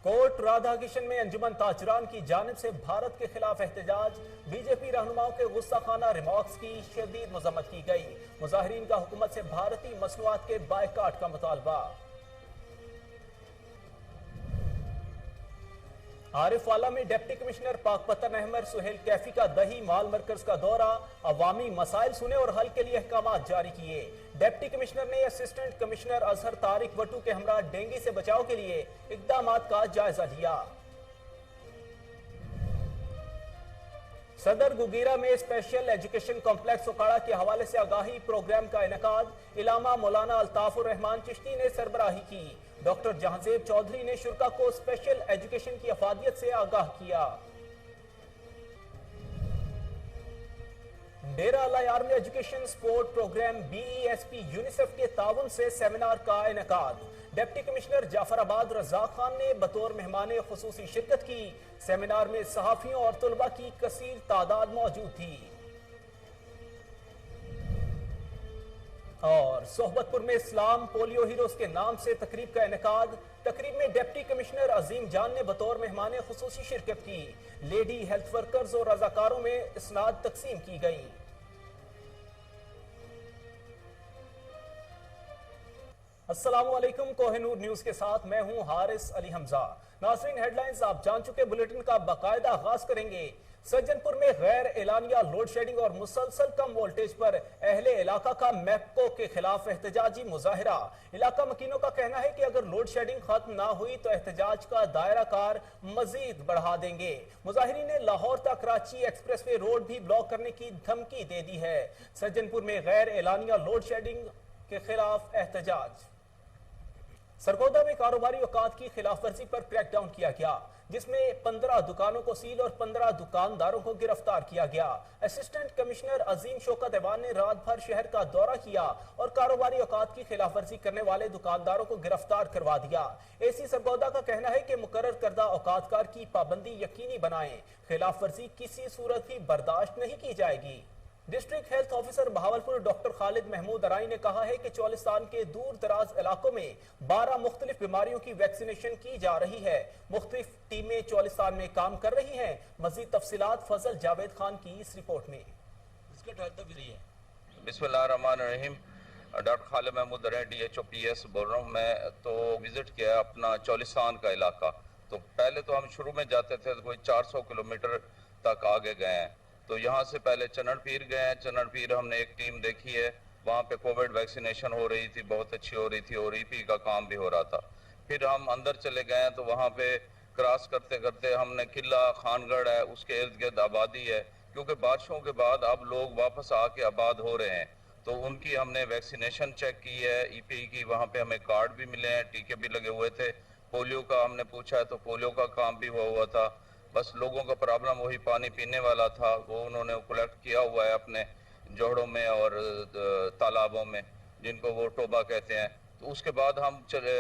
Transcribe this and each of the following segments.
Coat Radha Kishan में अंजुमन ताजरान की जानिब से भारत के खिलाफ एहतजाज। बीजेपी रहनुमाओं के गुस्साखाना रिमार्क्स की शदीद मजम्मत की गई। मुजाहिरीन का हुकूमत से भारतीय मसनूआत के बायकाट का मुतालबा। आरिफवाला में डिप्टी कमिश्नर पाकपतन अहमद सुहेल कैफी का दही माल मरकज का दौरा। अवामी मसाइल सुने और हल के लिए अहकामात जारी किए। डिप्टी कमिश्नर ने असिस्टेंट कमिश्नर अजहर तारिक वटू के हमरा डेंगू से बचाव के लिए इकदामात का जायजा लिया। सदर गुगीरा में स्पेशल एजुकेशन कॉम्प्लेक्स उकाड़ा के हवाले से आगाही प्रोग्राम का इनेकाद। इलामा मौलाना अल्ताफुर रहमान चिश्ती ने सरबराही की। डॉक्टर जहांजेब चौधरी ने शुरा को स्पेशल एजुकेशन की अफादियत से आगाह किया। Dera Allah army education sport programme BESP UNICEF के ताउन से सेमिनार का इनेकाद। डिप्टी कमिश्नर जाफराबाद रज़ाक खान ने बतौर मेहमान खुसूसी शिरकत की। सेमिनार में सहाफियों और तुलबा की कसीर तादाद मौजूद थी। और सोहबतपुर में इस्लाम पोलियो हीरोज के नाम से तकरीब का इनेकाद। तकरीब में डिप्टी कमिश्नर अजीम जान ने बतौर मेहमान खुसूसी शिरकत की। लेडी हेल्थ वर्कर्स और रजाकारों में इसनाद तकसीम की गई। अस्सलामुअलैकुम, कोहिनूर न्यूज के साथ मैं हूं हारिस अली हमजा। नाज़रीन, हेडलाइंस आप जान चुके, बुलेटिन का बाकायदा आगाज करेंगे। सज्जनपुर में गैर एलानिया लोड शेडिंग और मुसलसल कम वोल्टेज पर अहले इलाका का मैपको के खिलाफ एहतजाजी मुजाहिरा। इलाका मकीनों का कहना है कि अगर लोड शेडिंग खत्म ना हुई तो एहतजाज का दायरा कार मजीद बढ़ा देंगे। मुजाहिरीन ने लाहौर तक कराची एक्सप्रेस वे रोड भी ब्लॉक करने की धमकी दे दी है। सज्जनपुर में गैर एलानिया लोड शेडिंग के खिलाफ एहतजाज। सरगोदा में कारोबारी औकात की खिलाफ वर्जी पर क्रैकडाउन किया गया, जिसमें 15 दुकानों को सील और 15 दुकानदारों को गिरफ्तार किया गया। असिस्टेंट कमिश्नर अजीम शौकत ऐवान ने रात भर शहर का दौरा किया और कारोबारी औकात की खिलाफ वर्जी करने वाले दुकानदारों को गिरफ्तार करवा दिया। एसी सरगोदा का कहना है कि मुकर्रर करदा औकातकार की पाबंदी यकीनी बनाएं। खिलाफ वर्जी किसी सूरत भी बर्दाश्त नहीं की जाएगी। District health officer Bahawalpur doctor Khalid Mahmood Arai ने कहा है कि चौलिस्तान के दूर दराज इलाकों में 12 मुख्तलिफ बीमारियों की वैक्सीनेशन की जा रही है। मुख्तलिफ टीमें चौलिस्तान में काम कर रही हैं। मजीद तफसीलात फजल जावेद खान की इस रिपोर्ट में। बिस्मिल्लाहिर्रहमानिर्रहीम। डॉक्टर खालिद महमूद अराई DHOPS बोल रहा हूँ। मैं तो विजिट किया अपना चौलिस्तान का इलाका। तो पहले तो हम शुरू में जाते थे तो कोई 400 किलोमीटर तक आगे गए हैं। तो यहाँ से पहले चनड़ पीर गए हैं। चनड़ पीर हमने एक टीम देखी है, वहाँ पे कोविड वैक्सीनेशन हो रही थी, बहुत अच्छी हो रही थी और EP का काम भी हो रहा था। फिर हम अंदर चले गए तो वहाँ पे क्रॉस करते करते हमने किला खानगढ़ है, उसके इर्द गिर्द आबादी है, क्योंकि बारिशों के बाद अब लोग वापस आके आबाद हो रहे हैं। तो उनकी हमने वैक्सीनेशन चेक की है, EP की। वहाँ पे हमें कार्ड भी मिले हैं, टीके भी लगे हुए थे। पोलियो का हमने पूछा है तो पोलियो का काम भी हुआ था। बस लोगों का प्रॉब्लम वही पानी पीने वाला था, वो उन्होंने कलेक्ट किया हुआ है अपने जोड़ों में और तालाबों में, जिनको वो टोबा कहते हैं। तो उसके बाद हम चले,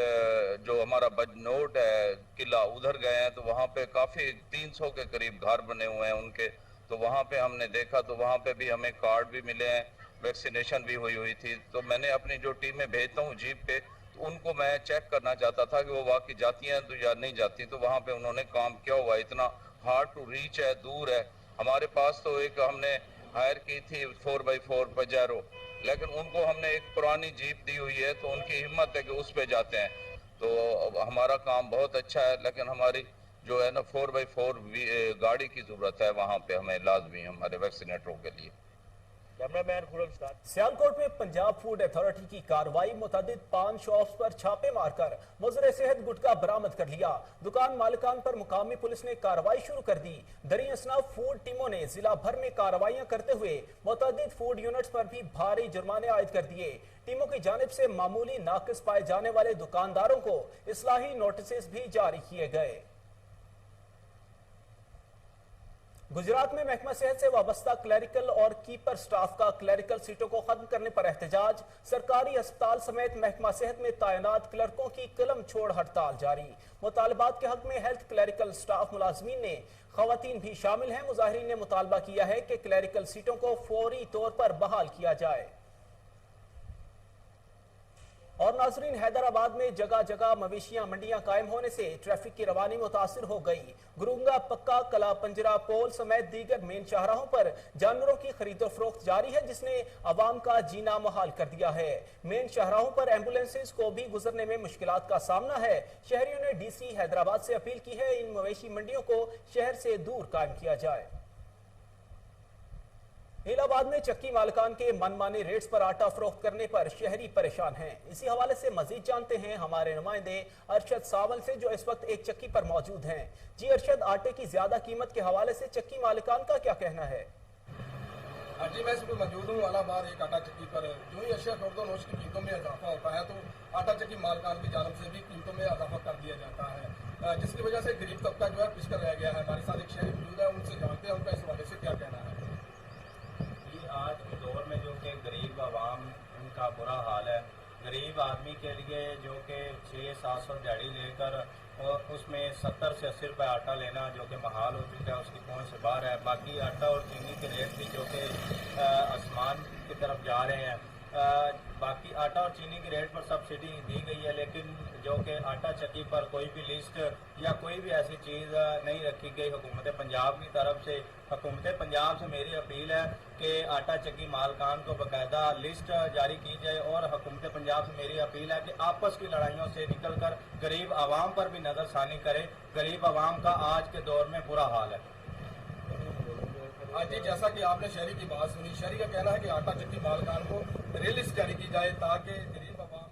जो हमारा बजनोट है किला, उधर गए हैं तो वहाँ पे काफ़ी 300 के करीब घर बने हुए हैं उनके। तो वहाँ पे हमने देखा तो वहाँ पे भी हमें कार्ड भी मिले हैं, वैक्सीनेशन भी हुई थी। तो मैंने अपनी जो टीमें भेजता हूँ जीप पे, तो उनको मैं चेक करना चाहता था कि वो वाकई जाती हैं तो या नहीं जाती। तो वहाँ पे उन्होंने काम किया हुआ है। इतना हार्ड टू रीच है, दूर है। हमारे पास तो एक हमने हायर की थी 4x4 पजेरो, लेकिन उनको हमने एक पुरानी जीप दी हुई है, तो उनकी हिम्मत है कि उस पे जाते हैं। तो हमारा काम बहुत अच्छा है, लेकिन हमारी जो है ना 4x4 गाड़ी की जरूरत है वहाँ पे हमें लाजमी, हमारे वैक्सीनेटरों के लिए। सियालकोट में पंजाब फूड अथॉरिटी की कार्रवाई। मुतअद्दिद पान शॉप्स पर छापे मारकर मुज़र सेहत गुटखा बरामद कर लिया। दुकान मालिकान पर मुकामी पुलिस ने कार्रवाई शुरू कर दी। दरी असनाफ फूड टीमों ने जिला भर में कार्रवाइयां करते हुए मुतअद्दिद फूड यूनिट्स पर भी भारी जुर्माने आयद कर दिए। टीमों की जानिब से मामूली नाकिस पाए जाने वाले दुकानदारों को इस्लाही नोटिस भी जारी किए गए। गुजरात में महकमा सेहत से वाबस्ता क्लरिकल और कीपर स्टाफ का क्लरिकल सीटों को खत्म करने पर एहतजाज। सरकारी अस्पताल समेत महकमा सेहत में तैनात क्लर्कों की कलम छोड़ हड़ताल जारी। मुतालबात के हक में हेल्थ क्लरिकल स्टाफ मुलाजमीन ने खवातीन भी शामिल हैं। मुजाहिरीन ने मुतालबा किया है कि क्लरिकल सीटों को फौरी तौर पर बहाल किया जाए। और नाजरीन, हैदराबाद में जगह जगह मवेशियां मंडियां कायम होने से ट्रैफिक की रवानी मुतासिर हो गई। गुरुंगा, पक्का, कला पंजरा, पोल समेत दीगर मेन शाहराहों पर जानवरों की खरीदो फरोख्त जारी है, जिसने अवाम का जीना मुहाल कर दिया है। मेन शाहराहों पर एम्बुलेंसेज को भी गुजरने में मुश्किलात का सामना है। शहरियों ने डीसी हैदराबाद से अपील की है इन मवेशी मंडियों को शहर से दूर कायम किया जाए। इलाहाबाद में चक्की मालिकान के मनमाने रेट्स पर आटा फरोख्त करने पर शहरी परेशान हैं। इसी हवाले से मजीद जानते हैं हमारे नुमाइंदे अरशद सावल से, जो इस वक्त एक चक्की पर मौजूद हैं। जी अरशद, आटे की ज्यादा कीमत के हवाले से चक्की मालिकान का क्या कहना है? जी, मैं इस पर मौजूद हूँ इलाहाबाद एक आटा चक्की पर। जो ही अशिया खुर्द नोश की कीमतों में इजाफा होता है तो आटा चक्की मालिकान की जानब से भी कीमतों में इजाफा कर दिया जाता है, जिसकी वजह से गरीब तबका जो है पिछड़ रह गया है। हमारे साथ एक शहरी मौजूद है, उनसे जानते हैं उनका इस हवाले से क्या कहना है। आज के दौर में जो कि गरीब आवाम उनका बुरा हाल है। गरीब आदमी के लिए जो कि 600-700 दिहाड़ी लेकर और उसमें 70 से 80 रुपये आटा लेना जो कि महाल हो चुका है, उसकी पहुंच से बाहर है। बाकी आटा और चीनी के रेट भी जो कि आसमान की तरफ जा रहे हैं। बाकी आटा और चीनी के रेट पर सब्सिडी दी गई है, लेकिन जो कि आटा चक्की पर कोई भी लिस्ट या कोई भी ऐसी चीज़ नहीं रखी गई हुकूमत पंजाब की तरफ से। हुकूमत पंजाब से मेरी अपील है कि आटा चक्की मालकान को बाकायदा लिस्ट जारी की जाए, और हुकूमत पंजाब से मेरी अपील है कि आपस की लड़ाइयों से निकलकर गरीब आवाम पर भी नज़रसानी करे। गरीब आवाम का आज के दौर में बुरा हाल है। जी, जैसा कि आपने शहरी की बात सुनी, शहरी का कहना है कि आटा चक्की मालिकान को लिस्ट जारी की जाए ताकि गरीब आवाम।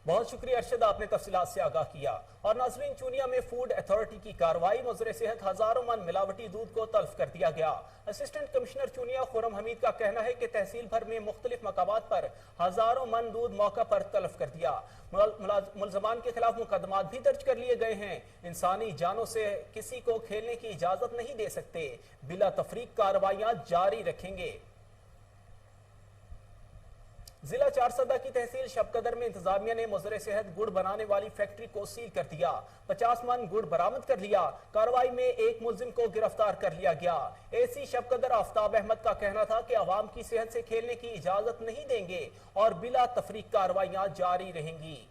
बहुत शुक्रिया अरशद, आपने तफसीलात से आगाह किया। और नाजरीन, चूनिया में फूड अथॉरिटी की कार्रवाई, मुजरे सेहत हजारों मन मिलावटी दूध को तल्फ कर दिया गया। असिस्टेंट कमिश्नर चूनिया खुरम हमीद का कहना है कि तहसील भर में मुख्तलिफ मकामात पर हजारों मन दूध मौका पर तल्फ कर दिया। मुलजमान के खिलाफ मुकदमात भी दर्ज कर लिए गए हैं। इंसानी जानों से किसी को खेलने की इजाजत नहीं दे सकते। बिला तफरीक कार्रवाइयां जारी रखेंगे। जिला चारसदा की तहसील शबकदर में इंतजामिया ने मुजरे सेहत गुड़ बनाने वाली फैक्ट्री को सील कर दिया। 50 मन गुड़ बरामद कर लिया। कार्रवाई में एक मुलजिम को गिरफ्तार कर लिया गया। एसी शबकदर आफ्ताब अहमद का कहना था कि अवाम की सेहत से खेलने की इजाजत नहीं देंगे और बिला तफरीक कार्रवाइयां जारी रहेंगी।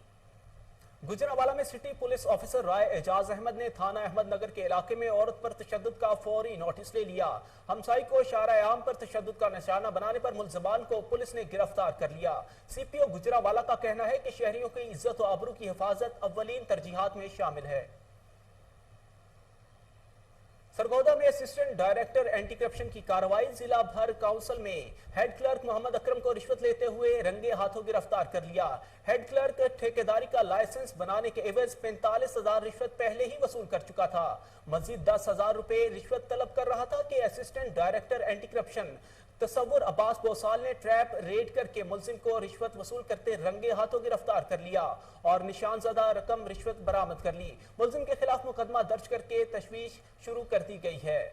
गुजरांवाला में सिटी पुलिस ऑफिसर राय एजाज अहमद ने थाना अहमद नगर के इलाके में औरत पर तशद्दुद का फौरी नोटिस ले लिया। हमसाई को शारा आम पर तशद्दुद का निशाना बनाने पर मुलजमान को पुलिस ने गिरफ्तार कर लिया। सीपीओ गुजरांवाला का कहना है कि शहरियों की इज्जत और आबरू की हिफाजत अव्वलीन तरजीहात में शामिल है। सरगोदा में असिस्टेंट डायरेक्टर एंटी करप्शन की कार्रवाई, जिला भर काउंसिल में हेड क्लर्क मोहम्मद अकरम को रिश्वत लेते हुए रंगे हाथों गिरफ्तार कर लिया। हेड क्लर्क ठेकेदारी का लाइसेंस बनाने के एवज 45,000 रिश्वत पहले ही वसूल कर चुका था। मजीद 10,000 रुपए रिश्वत तलब कर रहा था कि assistant director anti corruption Tasawwur Abbas Bosal ने ट्रैप रेड करके मुलजिम को रिश्वत वसूल करते रंगे हाथों गिरफ्तार कर लिया और निशानजदा रकम रिश्वत बरामद कर ली। मुलजिम के खिलाफ मुकदमा दर्ज करके तशवीश शुरू कर दी गई है।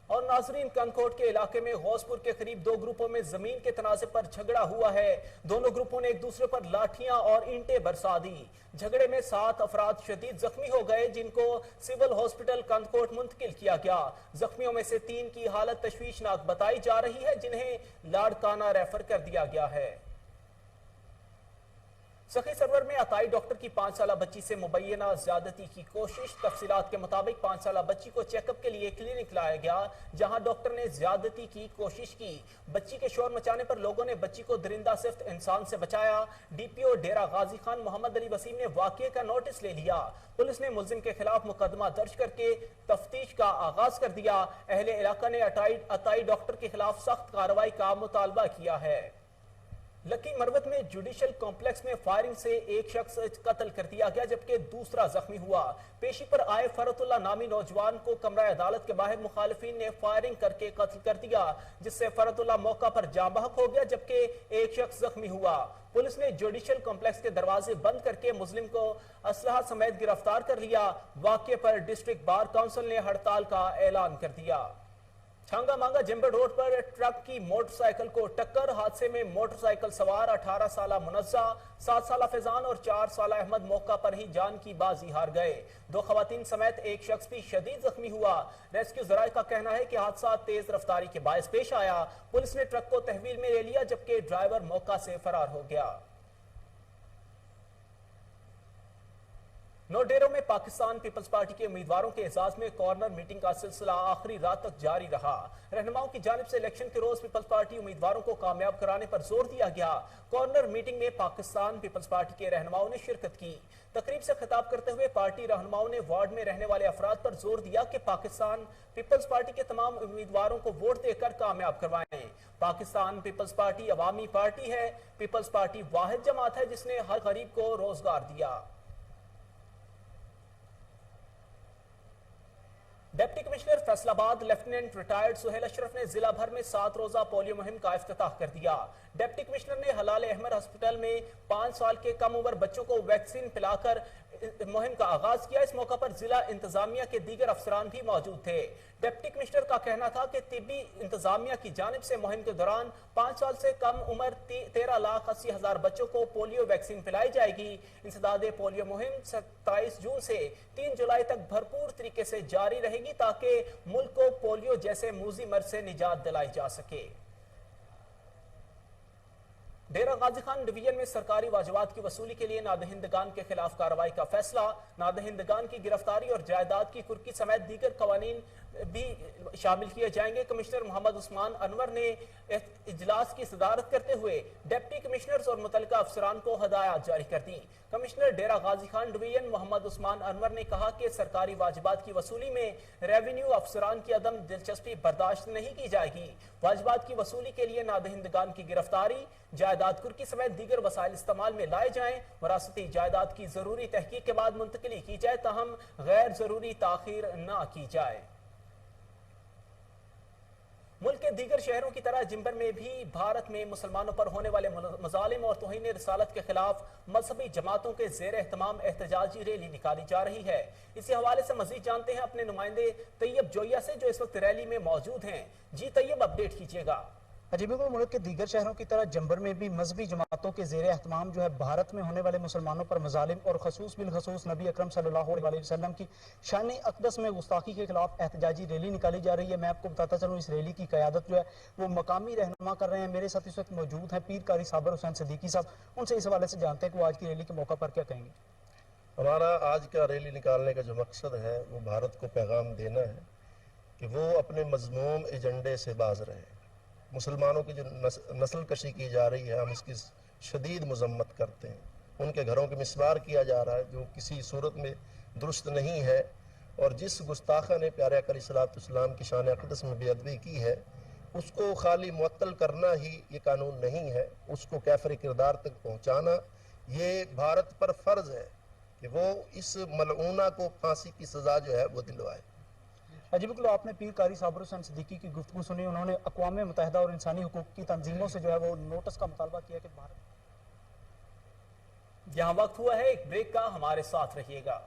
और नाजरीन, कंदकोट के इलाके में गौसपुर के करीब दो ग्रुपों में जमीन के तनाज़े पर झगड़ा हुआ है। दोनों ग्रुपों ने एक दूसरे पर लाठियां और ईंटें बरसा दी। झगड़े में 7 अफराद शदीद जख्मी हो गए, जिनको सिविल हॉस्पिटल कंदकोट मुंतकिल किया गया। जख्मियों में से 3 की हालत तशवीशनाक बताई जा रही है, जिन्हें लाड़काना रेफर कर दिया गया है। सखी सरवर में अताई डॉक्टर की 5 साला बच्ची से मुबैना ज्यादती की कोशिश। तफसीलात के मुताबिक 5 साला बच्ची को चेकअप के लिए क्लिनिक लाया गया, जहां डॉक्टर ने ज्यादती की कोशिश की। बच्ची के शोर मचाने पर लोगों ने बच्ची को दरिंदा सिफ्त इंसान से बचाया। डीपीओ डेरा गाजी खान मोहम्मद अली वसीम ने वाकये का नोटिस ले लिया। पुलिस ने मुलजिम के खिलाफ मुकदमा दर्ज करके तफ्तीश का आगाज कर दिया। अहले इलाका ने अताई डॉक्टर के खिलाफ सख्त कार्रवाई का मुतालबा किया है। लकी मरवत में जुडिशल कॉम्प्लेक्स में फायरिंग से एक शख्स कत्ल कर दिया गया, जबकि दूसरा जख्मी हुआ। पेशी पर आए फरतुल्ला नामी नौजवान को कमरा अदालत के बाहर मुखालिफिन ने फायरिंग करके कत्ल कर दिया, जिससे फरतुल्ला मौका पर जाँ बहक हो गया, जबकि एक शख्स जख्मी हुआ। पुलिस ने जुडिशल कॉम्प्लेक्स के दरवाजे बंद करके मुस्लिम को असलहा समेत गिरफ्तार कर लिया। वाकये पर डिस्ट्रिक्ट बार काउंसिल ने हड़ताल का ऐलान कर दिया। छांगा मांगा जिम्बड़ रोड पर ट्रक की मोटरसाइकिल को टक्कर। हादसे में मोटरसाइकिल सवार 18 साला मुनज्जा, 7 साला फैजान और 4 साला अहमद मौका पर ही जान की बाजी हार गए। 2 खवातीन समेत एक शख्स भी शदीद जख्मी हुआ। रेस्क्यू जराये का कहना है कि हादसा तेज रफ्तारी के बायस पेश आया। पुलिस ने ट्रक को तहवील में ले लिया, जबकि ड्राइवर मौका से फरार हो गया। नोडेरो में पाकिस्तान पीपल्स पार्टी के उम्मीदवारों के एजाज में कॉर्नर मीटिंग का सिलसिला आखिरी रात तक जारी रहा। रहनुमाओं की जानिब से इलेक्शन के रोज पीपल्स पार्टी उम्मीदवारों को कामयाब कराने पर जोर दिया गया। कॉर्नर मीटिंग में पाकिस्तान पीपल्स पार्टी के रहनुमाओं ने शिरकत की। तकरीब से खिताब करते हुए पार्टी रहनुमाओं ने वार्ड में रहने वाले अफराद पर जोर दिया कि पाकिस्तान पीपल्स पार्टी के तमाम उम्मीदवारों को वोट देकर कामयाब करवाएं। Pakistan peoples party Awami party है। पीपल्स पार्टी वाहिद जमात है जिसने हर गरीब को रोजगार दिया। Deputy commissioner Faisalabad lieutenant retired Suhail Ashraf ने जिला भर में 7 रोजा पोलियो मुहिम का इफ्तिताह कर दिया। डिप्टी कमिश्नर ने हलाल अहमद हॉस्पिटल में 5 साल के कम उम्र बच्चों को वैक्सीन पिलाकर मुहिम का आगाज किया। इस मौका पर जिला इंतजामिया के दीगर अफसरान भी मौजूद थे। डिप्टी कमिश्नर का कहना था कि तिब्बी इंतजामिया की जानिब से मुहिम के दौरान 5 साल से कम उम्र 13,80,000 बच्चों को पोलियो वैक्सीन पिलाई जाएगी। इंसदादे पोलियो मुहिम 27 जून से 3 जुलाई तक भरपूर तरीके से जारी रहेगी ताकि मुल्क को पोलियो जैसे मूजी मर्ज से निजात दिलाई जा सके। डेरा गाजी खान डिवीजन में सरकारी वाजिबात की वसूली के लिए नादहिंदगान के खिलाफ कार्रवाई का फैसला। नादहिंदगान की गिरफ्तारी और जायदाद की कुर्की समेत दीगर कवानीन भी शामिल किए जाएंगे। कमिश्नर मोहम्मद उस्मान अनवर ने इजलास की सदारत करते हुए डिप्टी कमिश्नर्स और मुतल्लिका अफसरान को हदायत जारी कर दी। कमिश्नर डेरा गाजी खान डिवीजन मोहम्मद उस्मान अनवर ने कहा कि सरकारी वाजिबात की वसूली में रेवेन्यू अफसरान की अदम दिलचस्पी बर्दाश्त नहीं की जाएगी। वाजिबात की वसूली के लिए नादहिंदगान की गिरफ्तारी, जायदाद कुर्की समेत दीगर वसाइल इस्तेमाल में लाए जाएं। वरासती जायदाद की जरूरी तहकीक के बाद मुंतकिली की जाए, ताहम गैर जरूरी ताखीर न की जाए। मुल्क के दीगर शहरों की तरह जिम्बर में भी भारत में मुसलमानों पर होने वाले मजालिम और तौहीन रिसालत के खिलाफ मजहबी जमातों के जेर एहतमाम एहतजाजी रैली निकाली जा रही है। इसी हवाले से मजीद जानते हैं अपने नुमाइंदे तैयब जोया से, जो इस वक्त रैली में मौजूद हैं। जी तैयब, अपडेट कीजिएगा। जी बिल्कुल, मुल्क के दीगर शहरों की तरह जम्बर में भी मजहबी जमातों के ज़ेर एहतमाम जो है भारत में होने वाले मुसलमानों पर मजालिम और खसूस बिलखसूस नबी अकरम सल्लल्लाहु अलैहि वसल्लम की शान अक़दस में गुस्ताखी के खिलाफ एहतजाजी रैली निकाली जा रही है। मैं आपको बताता चलूँ, इस रैली की क़यादत जो है वो मकामी रहनुमा कर रहे हैं। मेरे साथ इस वक्त मौजूद हैं पीर कारी साबर हुसैन सिद्दीकी साहब। उनसे इस हवाले से जानते हैं कि वो आज की रैली के मौका पर क्या कहेंगे। हमारा आज का रैली निकालने का जो मकसद है वो भारत को पैगाम देना है कि वो अपने मज़मूम एजेंडे से बाज रहे। मुसलमानों की जो नस्ल कशी की जा रही है, हम इसकी शदीद मजम्मत करते हैं। उनके घरों के मिसमार किया जा रहा है जो किसी सूरत में दुरुस्त नहीं है, और जिस गुस्ताखा ने प्यारे आका अलैहिस्सलाम की शान अक़दस में बेअदबी की है उसको खाली मुअत्तल करना ही ये कानून नहीं है, उसको कैफर किरदार तक पहुँचाना ये भारत पर फ़र्ज़ है कि वो इस मलऊना को फांसी की सज़ा जो है वो दिलवाए। जी बिल्कुल, आपने पीर कारी साबर हुसैन सिद्दीकी की गुफ्तगू सुनी। उन्होंने अक़वाम मुत्तहिदा और इंसानी हुकूक की तंजीमों से जो है वो नोटिस का मुतालबा किया कि भारत। यहाँ वक्त हुआ है एक ब्रेक का, हमारे साथ रहिएगा।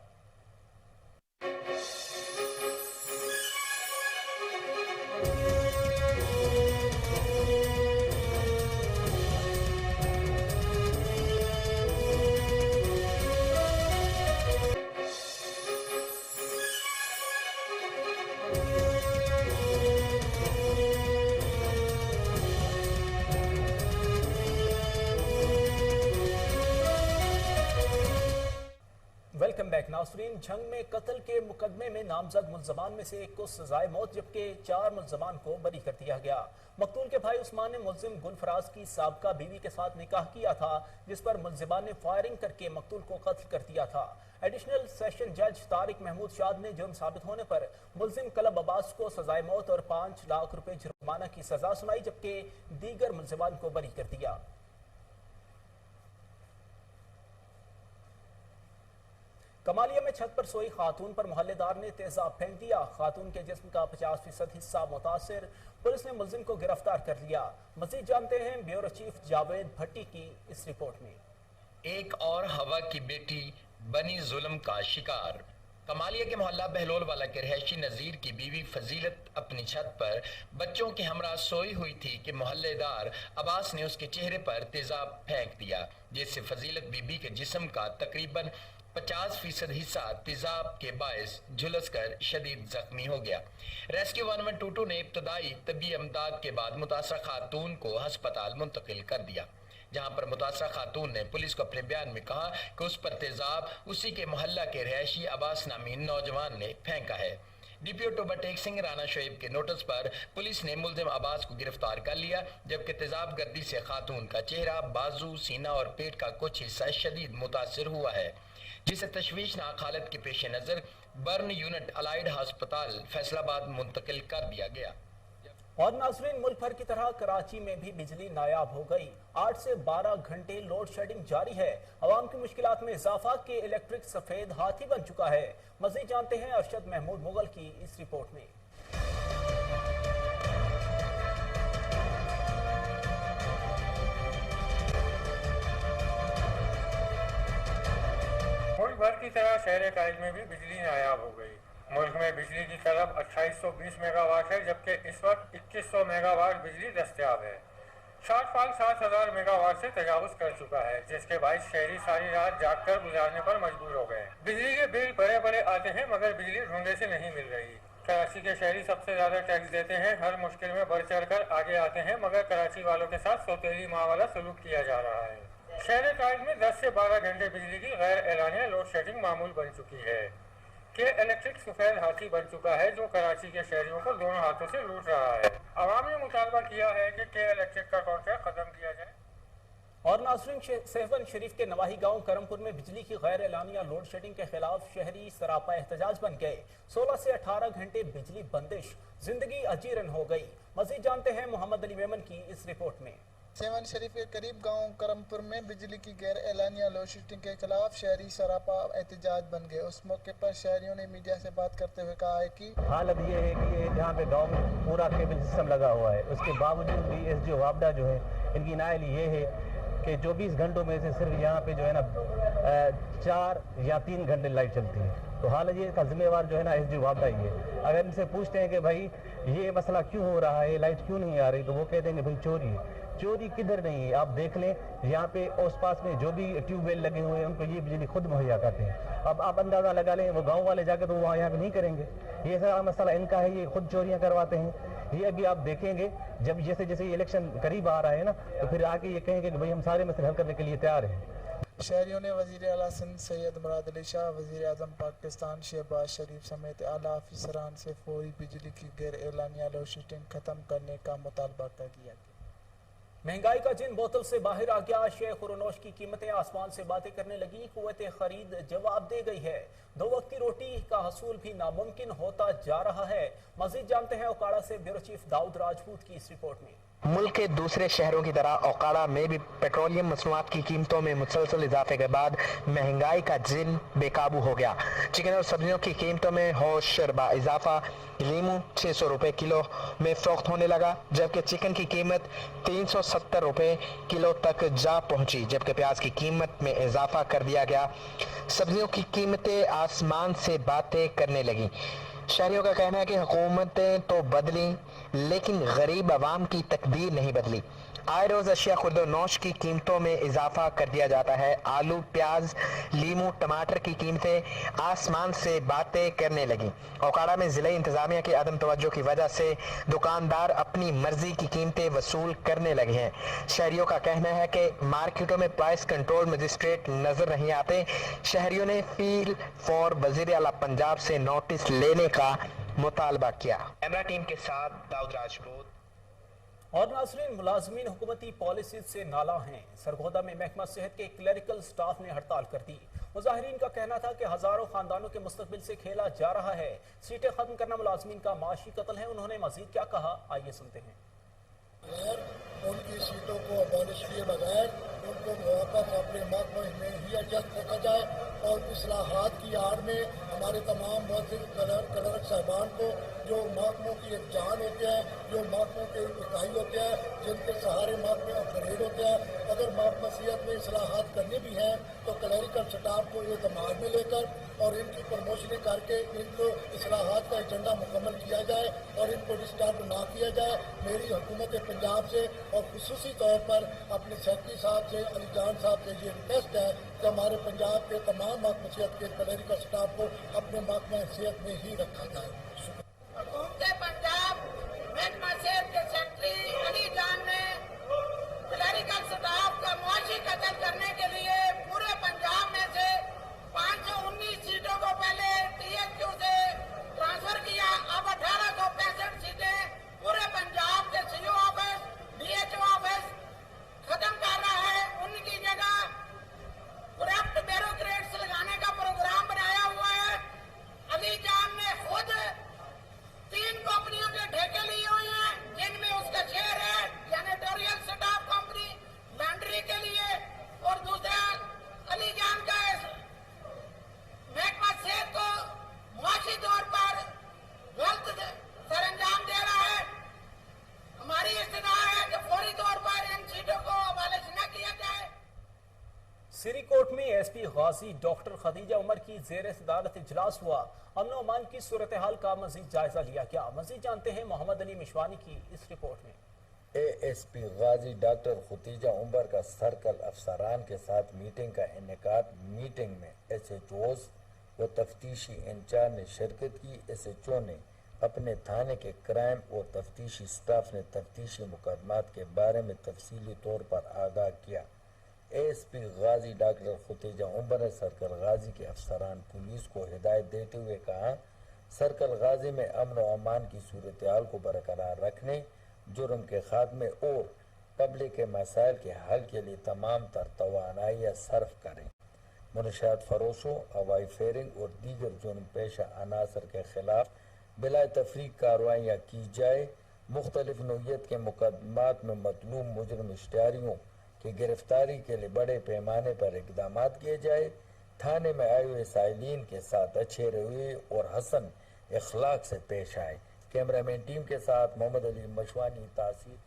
वेलकम बैक नाज़रीन। जंग में कत्ल के मुकदमे में नामजद मुल्ज़मान में से एक को सजाए मौत जबकि 4 मुल्ज़मान को बरी कर दिया गया। मकतूल के भाई उस्मान ने मुल्ज़िम गुलफराज की साबका बीवी के साथ निकाह किया था, जिस पर मुल्ज़िमान ने फायरिंग करके मकतूल को कत्ल कर दिया था। एडिशनल सेशन जज तारिक महमूद शाद ने जुर्म साबित होने पर मुल्ज़िम कलब अब्बास को सजाए मौत और 5 लाख रुपए जुर्माना की सजा सुनाई, जबकि दीगर मुल्ज़िमान को बरी कर दिया। कमालिया में छत पर सोई खातून पर मोहल्लेदार ने तेजाब फेंक दिया। खातून के जिस्म का 50% हिस्सा मुतासिर। पुलिस ने मुल्जिम को गिरफ्तार कर लिया। मजीद जानते हैं ब्यूरो चीफ जावेद भट्टी की इस रिपोर्ट में। एक और हवा की बेटी बनी जुल्म का शिकार। कमालिया के मोहल्ला बहलोल वाला के रहायशी नजीर की बीवी फजीलत अपनी छत पर बच्चों के हमरा सोई हुई थी कि मोहल्लेदार अब्बास ने उसके चेहरे पर तेजाब फेंक दिया, जिससे फजीलत बीबी के जिस्म का तकरीबन 50% हिस्सा तेजाब के बायस झुलस कर शदीद जख्मी हो गया। रेस्क्यू 1122 ने इब्तदाई तबी अमदाद के बाद मुतासरा खातून को हस्पताल मुंतकिल कर दिया। जहां पर मुतासरा खातून ने पुलिस को अपने बयान में कहा कि उस पर तेजाब उसी के मोहल्ला के रहायशी अब्बास नामी नौजवान ने फेंका है। डीपीओ टोबा टेक सिंह राना शोएब के नोटिस पर पुलिस ने मुल्जिम अब्बास को गिरफ्तार कर लिया, जबकि तेजाब गर्दी से खातून का चेहरा, बाजू, सीना और पेट का कुछ हिस्सा शदीद मुतासिर हुआ है, जिसे तशवीशनाक हालत के पेश नजर बर्न यूनिट अलाइड अस्पताल फैसलाबाद मुंतकिल कर दिया गया। और नाज़रीन, मुल्क भर की तरह कराची में भी बिजली नायाब हो गई। 8 से 12 घंटे लोड शेडिंग जारी है। अवाम की मुश्किलात में इजाफा के इलेक्ट्रिक सफेद हाथी बन चुका है। मज़ीद जानते हैं अरशद महमूद मुगल की इस रिपोर्ट में। मुल्क भर की तरह शहर कायद में भी बिजली नायाब हो गई। मुल्क में बिजली की तलब 2820 मेगावाट है, जबकि इस वक्त 2100 मेगावाट बिजली दस्तयाब है। शॉर्टफॉल 7000 मेगावाट से तजावुज कर चुका है, जिसके बायस शहरी सारी रात जाग कर गुजारने पर मजबूर हो गए। बिजली के बिल बड़े बड़े आते हैं, मगर बिजली ढूंढे से नहीं मिल रही। कराची के शहरी सबसे ज्यादा टैक्स देते हैं, हर मुश्किल में बढ़ चढ़ कर आगे आते हैं, मगर कराची वालों के साथ सौतेली माँ वाला सलूक किया जा रहा है। शहर कायद में 10 से 12 घंटे बिजली की गैर एलानिया लोड शेडिंग मामूल बन चुकी है। के इलेक्ट्रिक सफेद हाथी बन चुका है, जो कराची के शहरियों को दोनों हाथों से लूट रहा है। आवाम ने मुतालबा किया है कि के इलेक्ट्रिक का कॉन्ट्रैक्ट खत्म किया जाए। और नाज़रीन, सेहवन शरीफ के नवाही गांव करमपुर में बिजली की गैर एलानिया लोड शेडिंग के खिलाफ शहरी सरापा एहतजाज बन गए। 16 से 18 घंटे बिजली बंदिश, जिंदगी अजीरन हो गई। मजीद जानते हैं मोहम्मद अली मेमन की इस रिपोर्ट में। सेवन शरीफ के करीब गांव करमपुर में बिजली की गैर एलानिया लोड शेडिंग के खिलाफ शहरी सरापा एहतजाज बन गए। उस मौके पर शहरियों ने मीडिया से बात करते हुए कहा है कि हालत ये है कि ये जहाँ पे गांव में पूरा केबल सिस्टम लगा हुआ है, उसके बावजूद भी एसडीओ वापडा जो है, इनकी नाअहली ये है कि 24 घंटों में से सिर्फ यहाँ पे जो है ना 4 या 3 घंटे लाइट चलती है। तो हाल ये का जिम्मेवार जो है ना एसडीओ वापडा ही है। अगर इनसे पूछते हैं कि भाई ये मसला क्यों हो रहा है, लाइट क्यों नहीं आ रही, तो वो कहते हैं कि भाई चोरी है। चोरी किधर नहीं है, आप देख लें यहाँ पे उस पास में जो भी ट्यूबवेल लगे हुए हैं उनको ये बिजली खुद मुहैया करते हैं। अब आप अंदाजा लगा लें, वो गांव वाले जाके तो वहाँ यहाँ पे नहीं करेंगे। ये सारा मसला इनका है, ये खुद चोरियां करवाते हैं। ये अभी आप देखेंगे जब जैसे जैसे ये इलेक्शन करीब आ रहा है ना, तो फिर आके ये कहेंगे कि भाई हम सारे मसले हल करने के लिए तैयार हैं। शहरियों ने वज़ीर आला सिंध सैयद मुराद अली शाह, वज़ीर आज़म पाकिस्तान शहबाज शरीफ समेत आला अफसरान से फौरी बिजली की गैर एलानिया लोड शेडिंग खत्म करने का मुतालबा कर दिया। महंगाई का जिन बोतल से बाहर आ गया, शेख खुरनोश की कीमतें आसमान से बातें करने लगी। कुव्वत खरीद जवाब दे गई है। 2 वक्त की रोटी का हसूल भी नामुमकिन होता जा रहा है। मजीद जानते हैं ओकाड़ा से ब्यूरो चीफ दाऊद राजपूत की इस रिपोर्ट में। मुल्क के दूसरे शहरों की तरह ओकाड़ा में भी पेट्रोलियम मसनूआत की कीमतों में मुसलसल इजाफे के बाद महंगाई का जिन बेकाबू हो गया। चिकन और सब्जियों की कीमतों में होश बा इजाफा। लीमू 600 रुपए किलो में फरोख्त होने लगा, जबकि चिकन की कीमत 370 रुपए किलो तक जा पहुंची, जबकि प्याज की कीमत में इजाफा कर दिया गया। सब्जियों की कीमतें आसमान से बातें करने लगी। शहरियों का कहना है कि हुकूमतें तो बदली, लेकिन गरीब आवाम की तकदीर नहीं बदली। आए रोज अशिया खुर्दोनोश की कीमतों में इजाफा कर दिया जाता है। आलू, प्याज, लीमू, टमाटर की कीमतें आसमान से बातें करने लगी। ओकाड़ा में जिला इंतजामिया की अदम तवज्जो की वजह से दुकानदार अपनी मर्जी की कीमतें वसूल करने लगे हैं। शहरियों का कहना है कि मार्केटों में प्राइस कंट्रोल मजिस्ट्रेट नजर नहीं आते। शहरियों ने फील फॉर वजीर आला पंजाब से नोटिस लेने का मुतालबा किया। कैमरा टीम के साथ दाऊद राजपूत। और नाज़रीन, मुलाजमीन हुकूमती पॉलिसी से नाला हैं। सरगोदा में महकमा सेहत के क्लरिकल स्टाफ ने हड़ताल कर दी। मुजाहिरीन का कहना था कि हजारों खानदानों के मुस्तकबिल से खेला जा रहा है। सीटें खत्म करना मुलाजमीन का माशी कत्ल है। उन्होंने मजीद क्या कहा, आइए सुनते हैं। उनकी सीटों को अबॉलिश किए बगैर उनको वापस अपने महकमे में ही एडजस्ट रखा जाए और इस्लाहात की आड़ में हमारे तमाम मुअज़्ज़िज़ क्लर्क साहबान को जो महकमों की एक जान होते हैं, जो महकमों के इकाई होते हैं, जिनके सहारे महकमे अपग्रेड होते हैं, अगर महकमा सेहत में इस्लाहात करनी भी हैं तो क्लरिकल स्टाफ को ये दिमाग में लेकर और इनकी प्रमोशनें करके इनको इस्लाहात का एजेंडा मुकम्मल किया जाए और इनको डिस्टर्ब ना किया जाए। मेरी हुकूमत पंजाब से और खुसूसी तौर पर अपने सेक्रेटरी साहब से, अली जान साहब से ये रिक्वेस्ट है कि हमारे पंजाब के तमाम महकमा सेहत के क्लरिकल स्टाफ को अपने महकमा सेहत में ही रखा जाए। पंजाब महकमा सेहत के सेक्रेटरी अली जान ने क्लरिकल स्टाफ का गाजी डॉक्टर खदीजा उमर की ज़ेर सदारत इजलास हुआ। अमन और अमान की सूरत हाल का मजीद जायजा लिया गया। मजीद जानते हैं मोहम्मद अली मिशवानी की इस रिपोर्ट में। ASP गाजी डॉक्टर खदीजा उमर का सर्कल अफसरान के साथ मीटिंग का इनेकाद। मीटिंग में SHOs व तफ्तीशी इंचार्ज ने शिरकत की। SHO ने अपने थाने के क्राइम और तफ्तीशी स्टाफ ने तफ्तीशी मुकदमात के बारे में तफसीली तौर पर आगाह किया। ASP गाजी डॉक्टर खदीजा उमर ने सर्कल गाजी के अफसरान पुलिस को हिदायत देते हुए कहा, सर्कल गाजी में अमन और अमान की सूरत हाल को बरकरार रखने, जुर्म के खात्मे और पब्लिक के मसाइल के हल के लिए तमाम तर तवानाइयाँ सर्फ करें। मुनशियात फरोशों, हवाई फेयरिंग और दीगर जुर्म पेशा अनासर के खिलाफ बिला तफरीक कार्रवाइयाँ की जाए। मुख्तलिफ नौइयत के मुकदमात में मतलूब मुजरम इश्तिहारियों की गिरफ्तारी के लिए बड़े पैमाने पर इकदाम किए जाए। थाने में आए हुए साइलिन के साथ अच्छे रवैये और हसन इखलाक से पेश आए। कैमरामैन टीम के साथ मोहम्मद अली मशवानी, तासीर।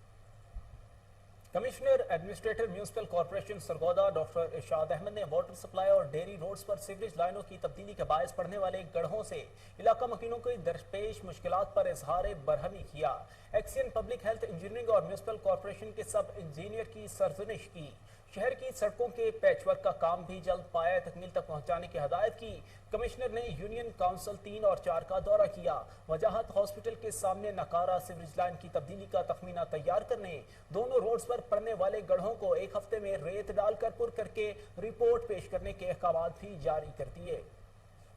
Commissioner administrator municipal corporation Sargodha doctor Irshad Ahmed ने वाटर सप्लाई और डेयरी रोड्स पर सीवरेज लाइनों की तब्दीली के बायस पड़ने वाले गढ़ों से इलाका मकीनों की दरपेश मुश्किलात पर इजहार बरहमी किया। एक्सियन पब्लिक हेल्थ इंजीनियरिंग और म्यूनिसिपल कॉर्पोरेशन के सब इंजीनियर की सरजनिश की। शहर की सड़कों के पैचवर्क का काम भी जल्द पाया तकमील तक पहुंचाने की हदायत की। कमिश्नर ने यूनियन काउंसिल 3 और 4 का दौरा किया। वजाहत हॉस्पिटल के सामने नकारा सीवरेज लाइन की तब्दीली का तखमीना तैयार करने, दोनों रोड्स पर पड़ने वाले गढ़ों को एक हफ्ते में रेत डालकर पुर करके रिपोर्ट पेश करने के अहकाम भी जारी कर दिए।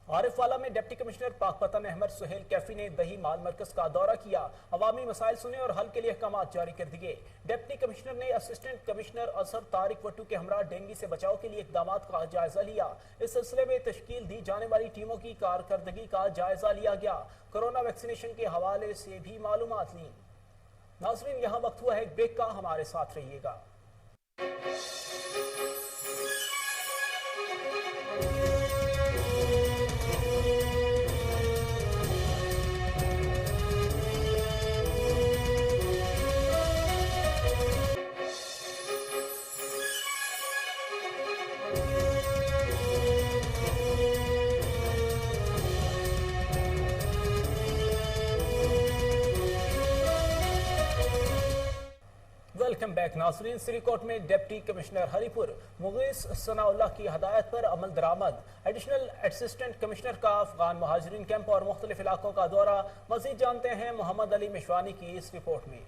आरिफवाला में डिप्टी कमिश्नर पाकपतन अहमद सुहेल कैफी ने दही माल मरकज का दौरा किया। अवामी मसाइल सुने और हल के लिए अहकाम जारी कर दिए। डिप्टी कमिश्नर ने असिस्टेंट कमिश्नर असर तारिक वट्टू के हमरा डेंगू से बचाव के लिए इकदाम का जायजा लिया। इस सिलसिले में तश्कील दी जाने वाली टीमों की कारकर्दगी का जायजा लिया गया। कोरोना वैक्सीनेशन के हवाले से भी मालूमात ली। नाज़रीन, यहाँ वक्त हुआ है एक ब्रेक का, हमारे साथ रहिएगा। वेलकम बैक नाज़रीन। सिरीकोट में डिप्टी कमिश्नर हरीपुर मुगीस सनाउल्लाह की हदायत पर अमल दरामद। एडिशनल असिस्टेंट कमिश्नर का अफगान महाजरीन कैंप और मुख्तलिफ इलाकों का दौरा। मजीद जानते हैं मोहम्मद अली मिशवानी की इस रिपोर्ट में।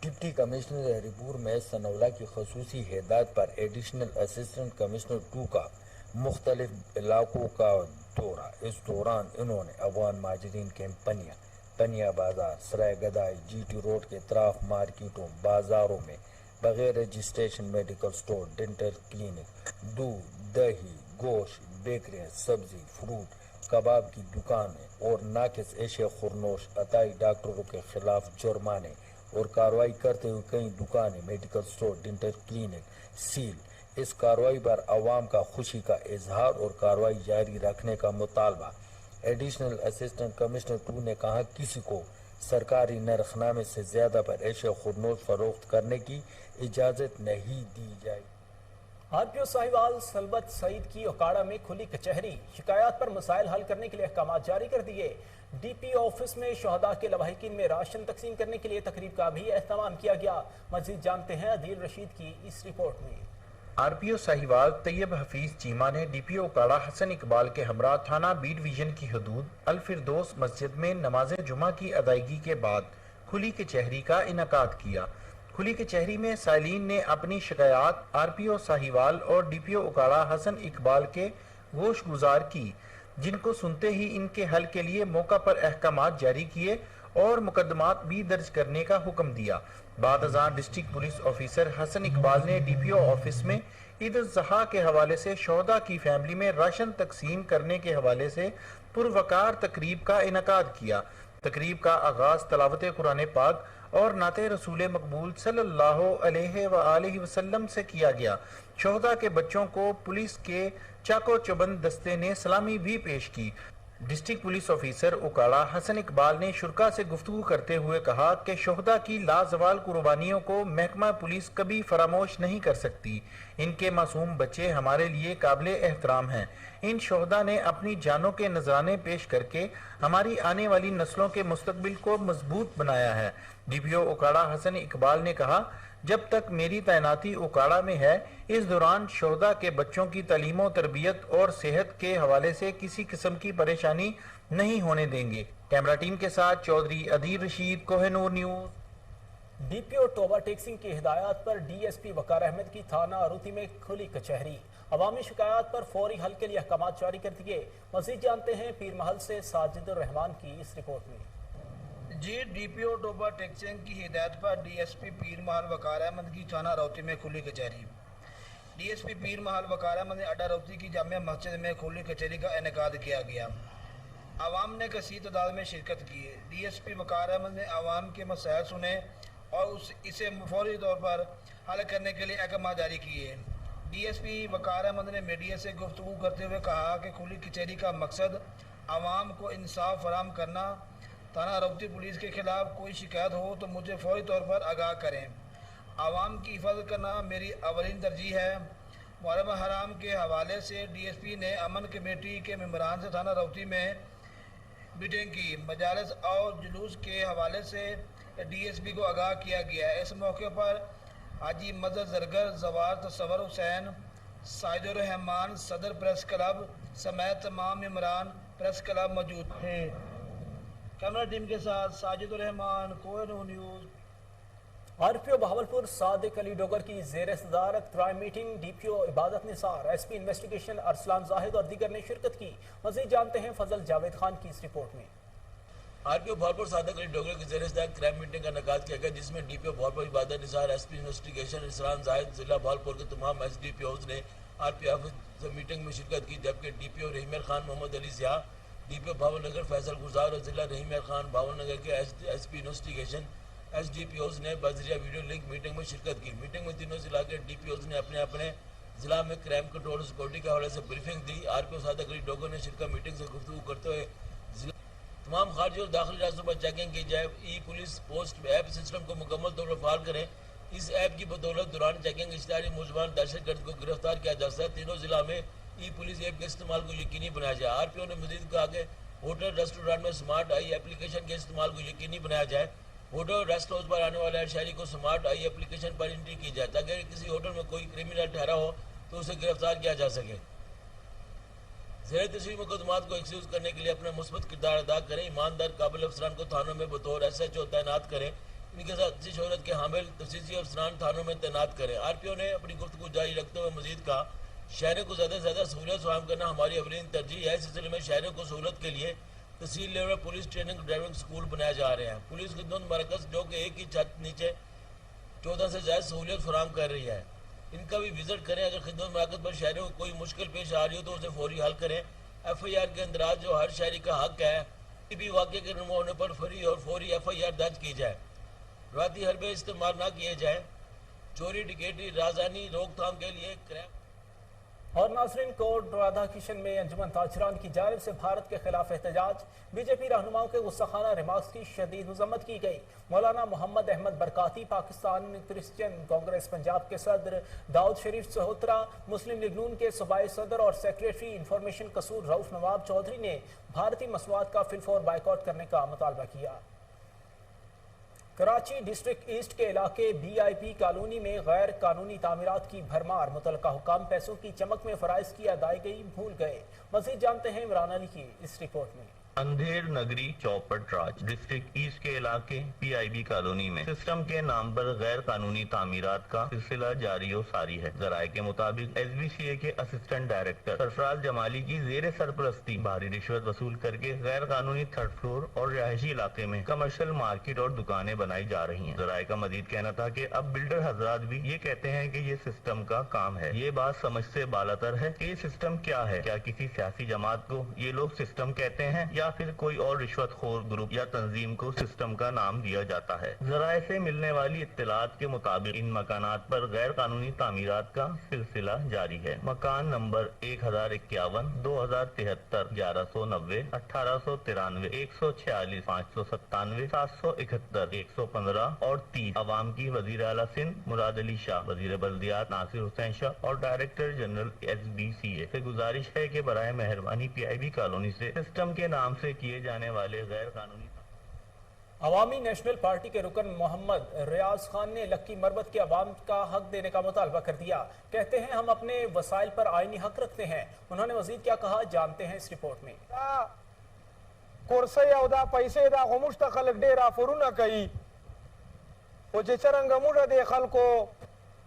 डिप्टी कमिश्नर हरीपुर में सनाउल्लाह की खसूसी हिदायत पर एडिशनल असिस्टेंट कमिश्नर 2 का मुख्तलिफ इलाकों का दौरा। इस दौरान इन्होंने अफगान महाजरीन कैंप पनिया बाजार, सराय गदाई, GT रोड के तराफ मार्केटों, बाजारों में बगैर registration medical store, dental clinic, दूध, दही, गोश्त, बेकरियां, सब्जी, फ्रूट, कबाब की दुकानें और नाकिस एशिया खुरनोश अताई डॉक्टरों के खिलाफ जुर्माने और कार्रवाई करते हुए कई दुकानें, medical store, dental clinic seal. इस कार्रवाई पर अवाम का खुशी का इजहार और कार्रवाई जारी रखने का मुतालबा। एडिशनल असिस्टेंट कमिश्नर 2 ने कहा, किसी को सरकारी नरखनामे से ज्यादा पर एशिया खुरनोश फरोख्त करने की इजाजत नहीं दी जाएगी। आरपीओ साहिवाल सलबत सईद की ओकाड़ा में खुली कचहरी। शिकायत पर मसाइल हल करने के लिए अहकाम जारी कर दिए। DPO ऑफिस में शहदा के लवाहिकीन में राशन तकसीम करने के लिए तकरीब का भी एहतमाम किया गया। मजीद जानते हैं अदील रशीद की इस रिपोर्ट में। आरपीओ साहिवाल तैयब हफीज चीमा ने DPO ओकाड़ा हसन इकबाल के हमरा थाना बी डिवीजन की हदूद अल फिरदौस मस्जिद में नमाज जुमा की अदायगी के बाद खुली कचहरी का इनकाद किया। खुली कचहरी में साइलिन ने अपनी शिकायत आरपीओ साहिवाल और DPO ओकाड़ा हसन इकबाल के गोश गुजार की, जिनको सुनते ही इनके हल के लिए मौका पर अहकामात जारी किए और मुकदमात भी दर्ज करने का हुक्म दिया। बाद अज़ान district police officer Hassan Iqbal ने DPO ऑफिस में ईद उल ज़ुहा के हवाले से शोहदा की फैमिली में राशन तकसीम करने के हवाले से पुरवकार तकरीब का इनकाद किया। तकरीब का आगाज तलावत कुरान पाक और नाते रसूल मकबूल सल्लल्लाहु अलैहि वसल्लम से किया गया। शोहदा के बच्चों को पुलिस के चाको चबंद दस्ते ने सलामी भी पेश की। ڈسٹرکٹ پولیس آفیسر اوکاڑا حسن اقبال نے شرکا سے گفتگو کرتے ہوئے کہا کہ شہداء کی لازوال قربانیوں کو محکمہ پولیس کبھی فراموش نہیں کر سکتی۔ ان کے معصوم بچے ہمارے لیے قابل احترام ہیں۔ ان شہداء نے اپنی جانوں کے نذرانے پیش کر کے ہماری آنے والی نسلوں کے مستقبل کو مضبوط بنایا ہے۔ ڈی پی او اوکاڑا حسن اقبال نے کہا، جب تک میری تعیناتی اوکاڑا میں ہے، اس دوران شہداء کے بچوں کی تعلیم و تربیت اور صحت کے حوالے سے کسی قسم کی پریشانی نہیں ہونے دیں گے۔ کیمرہ ٹیم کے ساتھ Chaudhry عدیر Rashid, Koh Noor news. D P او ٹوبہ ٹیکسنگ کی ہدایات پر ڈی ایس پی وقار احمد کی تھانہ اروتی میں کھلی کچہری۔ عوامی شکایات پر فوری حل کے لیے احکامات جاری کر دیے۔ مزید جانتے ہیں پیر محل سے ساجد الرحمان کی اس رپورٹ میں۔ ڈی پی او ٹوبہ ٹیکسنگ کی ہدایت پر ڈی ایس پی پیر محل وقار احمد کی تھانہ اروتی میں کھلی کچہری۔ ڈی ایس پی پیر محل وقار احمد نے اڈا اروتی کی جامع مسجد میں کھلی کچہری کا انعقاد کیا گیا۔ عوام نے کثیر تعداد میں شرکت کی۔ ڈی ایس پی وقار احمد نے عوام کے مسائل سنے اور اسے فوری طور پر حل کرنے کے لیے احکامات جاری کیے۔ ڈی ایس پی وقار احمد نے میڈیا سے گفتگو کرتے ہوئے کہا کہ کھلی کچہری کا مقصد عوام کو انصاف فراہم کرنا۔ تھانہ اروتی پولیس کے خلاف کوئی شکایت ہو تو مجھے فوری طور پر آگاہ کریں۔ عوام کی حفاظت کرنا میری اولین ترجیح ہے۔ محرم حرام کے حوالے سے ڈی ایس پی نے امن کمیٹی کے ممبران سے تھانہ اروتی میں میٹنگ کی۔ مجالس اور جلوس کے حوالے سے ڈی ایس پی کو آگاہ کیا گیا۔ اس موقع پر حاجی مدد زرگر، زوار تصور حسین، ساجد الرحمان، صدر پریس کلب سمیت تمام ممبران پریس کلب موجود تھے۔ کیمرہ ٹیم کے ساتھ ساجد الرحمان، Koh Noor news. R P او بہاولپور صادق علی ڈوگر کی زیر صدارت کرائم میٹنگ۔ ڈی پی او عبادت نثار، ایس پی انویسٹیگیشن ارسلان زاہد اور دیگر نے شرکت کی۔ مزید جانتے ہیں فضل جاوید خان کی اس رپورٹ میں۔ آر پی او بہاولپور صادق علی ڈوگر کی زیر صدارت کرائم میٹنگ کا انعقاد کیا گیا، جس میں ڈی پی او بہاولپور عبادت نثار، ایس پی انویسٹیگیشن ارسلان زاہد، ضلع بہاولپور کے تمام ایس ڈی پی اوز نے آر پی او میٹنگ میں شرکت کی، جبکہ ڈی پی او رحیم خان محمد علی ضیاء، ڈی پی او بھاول نگر فیصل گزار اور ضلع رحیم خان بھاول نگر کے S P investigation S D P Os نے بذریعہ ویڈیو لنک میٹنگ میں شرکت کی۔ میٹنگ میں تینوں ضلع کے ڈی پی اوز نے اپنے اپنے ضلع میں کرائم کنٹرول اور سیکورٹی کے حوالے سے بریفنگ دی۔ آر پی او صادق علی ڈوگر نے شرکت میٹنگ سے گفتگو کرتے ہوئے تمام خارجی اور داخلی راستوں پر چیکنگ کی جائے، ای پولیس پوسٹ ایپ سسٹم کو مکمل طور پر فعال کریں۔ اس ایپ کی بدولت دوران چیکنگ اشتہاری ملزمان دہشت گرد کو گرفتار کیا جا سکتا ہے۔ تینوں ضلع میں ای پولیس ایپ کے استعمال کو یقینی بنایا جائے۔ آر پی او نے مزید کہا کہ ہوٹل ریسٹورانٹ میں سمارٹ آئی اپلیکیشن کے استعمال کو یقینی بنایا جائے۔ ہوٹل ریسٹ ہاؤس پر آنے والے ہر شہری کو سمارٹ آئی اپلیکیشن پر انٹری کی جائے تاکہ اگر کسی ہوٹل میں کوئی کرمنل ٹھہرا ہو تو اسے گرفتار کیا جا سکے۔ زیر تشریح مقدمات کو ایکسیوز کرنے کے لیے اپنا مثبت کردار ادا کریں۔ ایماندار قابل افسران کو تھانوں میں بطور ایس ایچ او تعینات کریں۔ ان کے ساتھ اچھی شہرت کے حامل تفصیلی افسران تھانوں میں تعینات کریں۔ آر پی او نے اپنی گفتگو جاری رکھتے ہوئے مزید کہا، شہریوں کو زیادہ سے زیادہ سہولت فراہم کرنا ہماری اولین ترجیح ہے۔ اس سلسلے میں شہریوں کو سہولت کے لیے tehsil level police training driving school بنائے جا رہے ہیں۔ پولیس خدمت مرکز جو کہ ایک ہی چھت نیچے 14 سے زائد سہولیت فراہم کر رہی ہے، ان کا بھی وزٹ کریں۔ اگر خدمت مراکز پر شہریوں کو کوئی مشکل پیش آ رہی ہو تو اسے فوری حل کریں۔ ایف آئی آر کے اندراج جو ہر شہری کا حق ہے، کسی بھی واقعے کے رونما ہونے پر فوری اور فوری ایف آئی آر درج کی جائے۔ روایتی حربے استعمال نہ کیے جائیں۔ چوری ڈکیٹی رازدانی روک تھام کے لیے کرائم۔ اور ناظرین، کوٹ رادھا کشن میں انجمن تاجران کی جانب سے بھارت کے خلاف احتجاج، بی جے پی رہنماؤں کے غصہ ریمارکس کی شدید مذمت کی گئی۔ مولانا محمد احمد برکاتی، پاکستان کرسچین کانگریس پنجاب کے صدر داؤد شریف سہوترا، مسلم لیگ نون کے صوبائی صدر اور سیکریٹری انفارمیشن قصور رؤف نواب چودھری نے بھارتی مصنوعات کا فی الفور بائیکاٹ کرنے کا مطالبہ کیا۔ کراچی ڈسٹرکٹ ایسٹ کے علاقے بی آئی پی کالونی میں غیر قانونی تعمیرات کی بھرمار، متعلقہ حکام پیسوں کی چمک میں فرائض کی ادائیگی بھول گئے۔ مزید جانتے ہیں عمران علی کی اس رپورٹ میں۔ اندھیر نگری چوپٹ راج ڈسٹرکٹ ایسٹ کے علاقے پی آئی بی کالونی میں سسٹم کے نام پر غیر قانونی تعمیرات کا سلسلہ جاری و ساری ہے۔ ذرائع کے مطابق ایس بی سی اے کے اسسٹنٹ ڈائریکٹر سرفراز جمالی کی زیر سرپرستی بھاری رشوت وصول کر کے غیر قانونی تھرڈ فلور اور رہائشی علاقے میں کمرشل مارکیٹ اور دکانیں بنائی جا رہی ہیں۔ ذرائع کا مزید کہنا تھا کہ اب بلڈر حضرات بھی یہ کہتے ہیں کہ یہ سسٹم کا کام ہے۔ یہ بات سمجھ سے بالاتر ہے کہ یہ سسٹم کیا ہے۔ کیا کسی سیاسی جماعت کو یہ لوگ سسٹم کہتے ہیں یا या फिर कोई और रिश्वत खोर ग्रुप या तंजीम को सिस्टम का नाम दिया जाता है। ज़राए से मिलने वाली इत्तलात के मुताबिक इन मकानात पर गैर कानूनी तामीरात का सिलसिला जारी है। मकान नंबर 1051, 2073, 1190, 1893, 146, 597, 771, 115 और 30 अवाम की वजीर आला सिंध मुराद अली शाह, वजीर बल्दियात नासिर हुसैन शाह और डायरेक्टर जनरल SBCA से गुजारिश है कि बराए मेहरबानी PIB कॉलोनी से सिस्टम के नाम से किए जाने वाले गैर कानूनी अवामी नेशनल पार्टी के रुकन मोहम्मद रियाज खान ने लक्की मरबत के अवाम का हक देने का मुतालबा कर दिया। कहते हैं हम अपने वसाइल पर आईनी हक रखते हैं। उन्होंने मजीद क्या कहा जानते हैं इस रिपोर्ट में। कुर्सी औदा पैसे दा खमुश्त खलक डेरा फुरुना कई ओ जे चरंग मुड़ दे खलको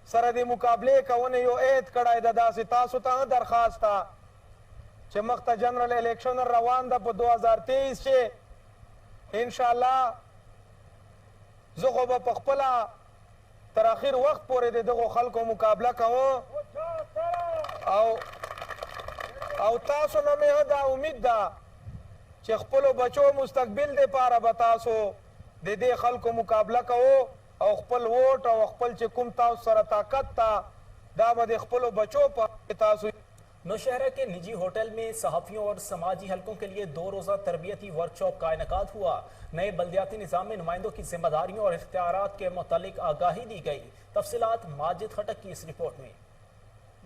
सरदे मुकाबले कवने यो एत कड़ाई ददा से तासु ता दरखास्ता चमकता जनरल इलेक्शन रवान दा 2023 से इंशाअल्लाह ज़ुग़ब पखपला तर आखिर वक्त पूरे दे दो खलको मुकाबला कहो औ तासु न में दा उम्मीद दा چې خپلو بچو مستقبل دے پاره بتاسو د دې خلکو مقابله کوو او خپل ووټ او خپل چې کوم تاسو سره طاقت تا دا به د خپلو بچو په تاسو नौशहरा के निजी होटल में सहाफ़ियों और समाजी हलकों के लिए 2 रोज़ा तरबियती वर्कशॉप का इनेकाद हुआ। नए बल्दियाती निज़ाम में नुमाइंदों की जिम्मेदारियों और इख्तियारात के मुतालिक आगाही दी गई। तफसीलात माजिद खटक की इस रिपोर्ट में।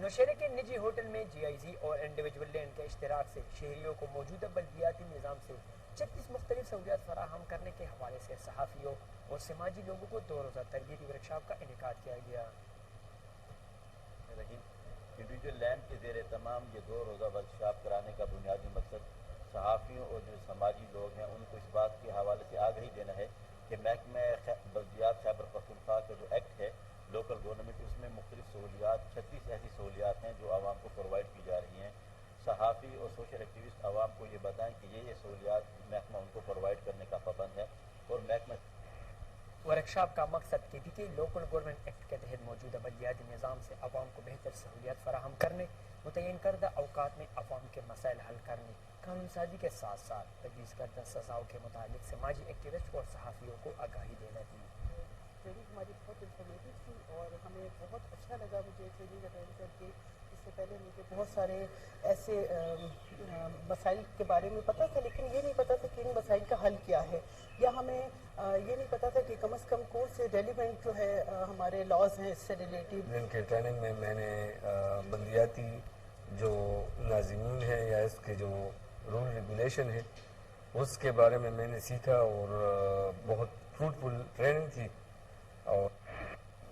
नौशहरे के निजी होटल में GIZ और इंडिविजुअल लैंड के इश्तराक से शहरियों को मौजूदा बल्दियाती निज़ाम से 36 मुख्तलिफ सहूलियात फराहम करने के हवाले से सहाफ़ियों और समाजी लोगों को 2 रोज़ा तरबियती वर्कशॉप का इनेकाद किया गया। इंडिविजुअल लैंड के ज़ेर तमाम ये 2 रोज़ा वर्कशॉप कराने का बुनियादी मकसद सहाफ़ियों और जो समाजी लोग हैं उनको इस बात के हवाले से आगाही देना है कि महकमा बल्दियात खैबर पख्तूनख्वा का जो एक्ट है लोकल गवर्नमेंट, उसमें मुख्तलिफ सहूलियात 36 ऐसी सहूलियात हैं जो आवाम को प्रोवाइड की जा रही हैं। सहाफ़ी और सोशल एक्टिविस्ट आवाम को ये बताएं कि ये सहूलियात महकमा उनको प्रोवाइड करने का पाबंद है और महकमा वर्कशॉप का मकसद KPK लोकल गवर्नमेंट एक्ट के तहत मौजूदा बल्दियाती निज़ाम से आवाम को बेहतर सहूलियात फराहम करने, मुतय्यन करदा अवकात में आवाम के मसाइल हल करने, कानून साजी के साथ साथ तजवीज़ करदा सज़ाओं के मुताबिक समाजी एक्टिविस्ट और सहाफ़ियों को आगाही देना थी। ट्रेनिंग हमारी बहुत इन्फॉर्मेटिव थी और हमें बहुत अच्छा लगा मुझे ट्रेनिंग अटेंड करके। इससे पहले मुझे बहुत सारे ऐसे मसाइल के बारे में पता था, लेकिन ये नहीं पता था कि इन मसाइल का हल क्या है, या हमें ये नहीं पता था कि कम से कम कौन से रेलिवेंट जो है हमारे लॉज हैं इससे रिलेटिव। इनके ट्रेनिंग में मैंने बल्दियाती जो नाज़िमीन है या इसके जो रूल रेगुलेशन है उसके बारे में मैंने सीखा और बहुत फ्रूटफुल ट्रेनिंग थी। और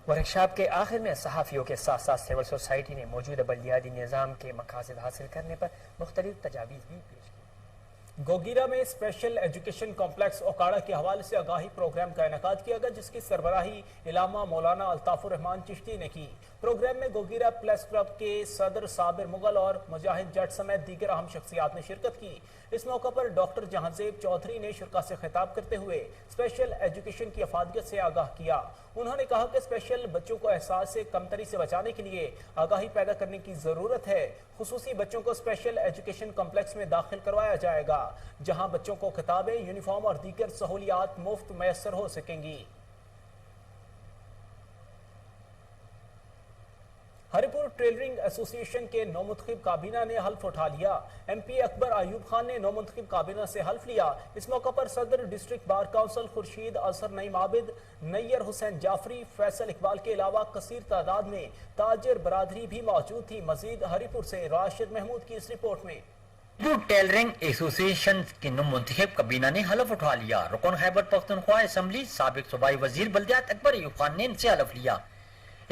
वर्कशॉप के आखिर में सहाफ़ियों के साथ साथ सिविल सोसाइटी ने मौजूदा बल्दियाती निज़ाम के मकासद हासिल करने पर मुख्तलिफ तजावीज़ भी पेश की। गोगीरा में स्पेशल एजुकेशन कॉम्प्लेक्स ओकाड़ा के हवाले से आगाही प्रोग्राम का इनेकाद किया गया, जिसकी सरबराही इलामा मौलाना अल्ताफुर रहमान चिश्ती ने की। प्रोग्राम में गोगीरा प्रेस क्लब के सदर साबिर मुगल और मुजाहिद जट समेत दीगर अहम शख्सियात ने शिरकत की। इस मौका पर डॉक्टर जहांजेब चौधरी ने शुरा से खिताब करते हुए स्पेशल एजुकेशन की अफादियत से आगाह किया। उन्होंने कहा कि स्पेशल बच्चों को एहसास से कमतरी से बचाने के लिए आगाही पैदा करने की ज़रूरत है। खुसूसी बच्चों को स्पेशल एजुकेशन कॉम्प्लेक्स में दाखिल करवाया जाएगा, जहां बच्चों को किताबें, यूनिफॉर्म और दीगर सहूलियात मुफ्त मैसर हो सकेंगी। हरिपुर टेलरिंग एसोसिएशन के नौमुंतखब काबीना ने हल्फ उठा लिया। MP अकबर आयूब खान ने नौमुंतखब काबीना से हल्फ लिया। इस मौका पर सदर डिस्ट्रिक्ट बार काउंसिल खुर्शीद असर नईम आबिद, नैयर हुसैन जाफरी, फैसल इकबाल के अलावा कसीर तादाद में ताजिर बरादरी भी मौजूद थी। मजीद हरिपुर से राशिद महमूद की इस रिपोर्ट में। टेलरिंग एसोसिएशन के मुंतखब काबीना ने हलफ उठा लिया। रुकन खैबर पख्तूनख्वा असम्बली साबिक सूबाई वजीर बल्दियात अकबर आयूब खान ने इनसे हलफ लिया।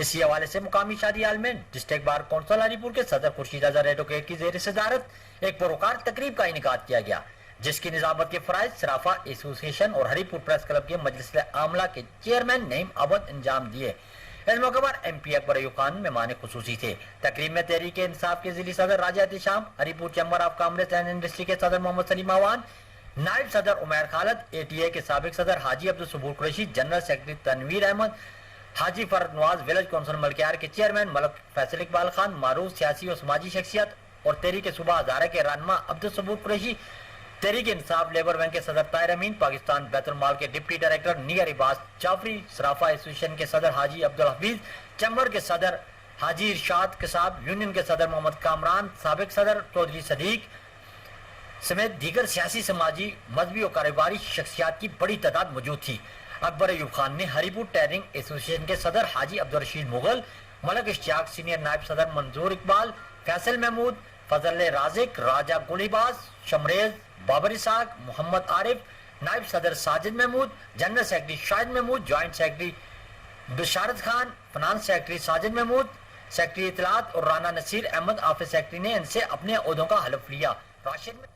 इसी हवाले से मुकामी शादी हाल में डिस्ट्रिक्ट बार काउंसिल हरिपुर के सदर खुर्शीद अजहर एडवोकेट की जेर सदारत एक पुरकार तकरीब का इनेकाद किया गया, जिसकी निजामत के फराइज सराफा एसोसिएशन और हरिपुर प्रेस क्लब के मजलिस आमला के चेयरमैन नईम अवध अंजाम दिए। इस मौके पर MP अकबर आयूब खान मेहमान खुसूसी थे। तकरीब में तहरीक इंसाफ के जिली सदर Raja Ehtisham, Haripur chamber of commerce and industry के सदर मोहम्मद सलीम आवान, नायब सदर उमैर खालिद, ATA के साबिक सदर हाजी अब्दुल सबूर कुरैशी, जनरल सेक्रेटरी तनवीर अहमद, हाजी फरद नवाज, विलेज काउंसिल मलकियार के चेयरमैन मलक फैसल इकबाल खान, मारूफ सियासी और समाजी शख्सियत और तहरीक सूबा हजारा के रहनुमा अब्दुल सबूर कुरैशी, तहरीक इंसाफ लेबर बैंक के सदर ताहिर अमीन, पाकिस्तान बैतुल माल के डिप्टी डायरेक्टर निगर इबास जाफरी, सराफा एसोसिएशन के सदर हाजी अब्दुल हफीज, चैम्बर के सदर हाजी इरशाद कसाब, यूनियन के सदर मोहम्मद कामरान, साबिक सदर चौधरी सदीक समेत दीगर सियासी, समाजी, मजहबी और कारोबारी शख्सियात की बड़ी तादाद मौजूद थी। अकबर अयूब खान ने हरीपुर टैरिंग एसोसिएशन के सदर हाजी अब्दुल रशीद मुगल, मलक इश्तियाक सीनियर नायब सदर मंजूर इकबाल, फैसल महमूद, फजल राजिक, राजा गुलिबाज, शमरेज, बाबर इसाक, मोहम्मद आरिफ, नायब सदर Sajid Mahmood, general secretary Shahid Mahmood, joint secretary Basharat Khan, finance secretary Sajid Mahmood, secretary इतलात और राना नसीर अहमद ऑफिस सेक्रेटरी ने इनसे अपने ओहदों का हलफ लिया। राशिद में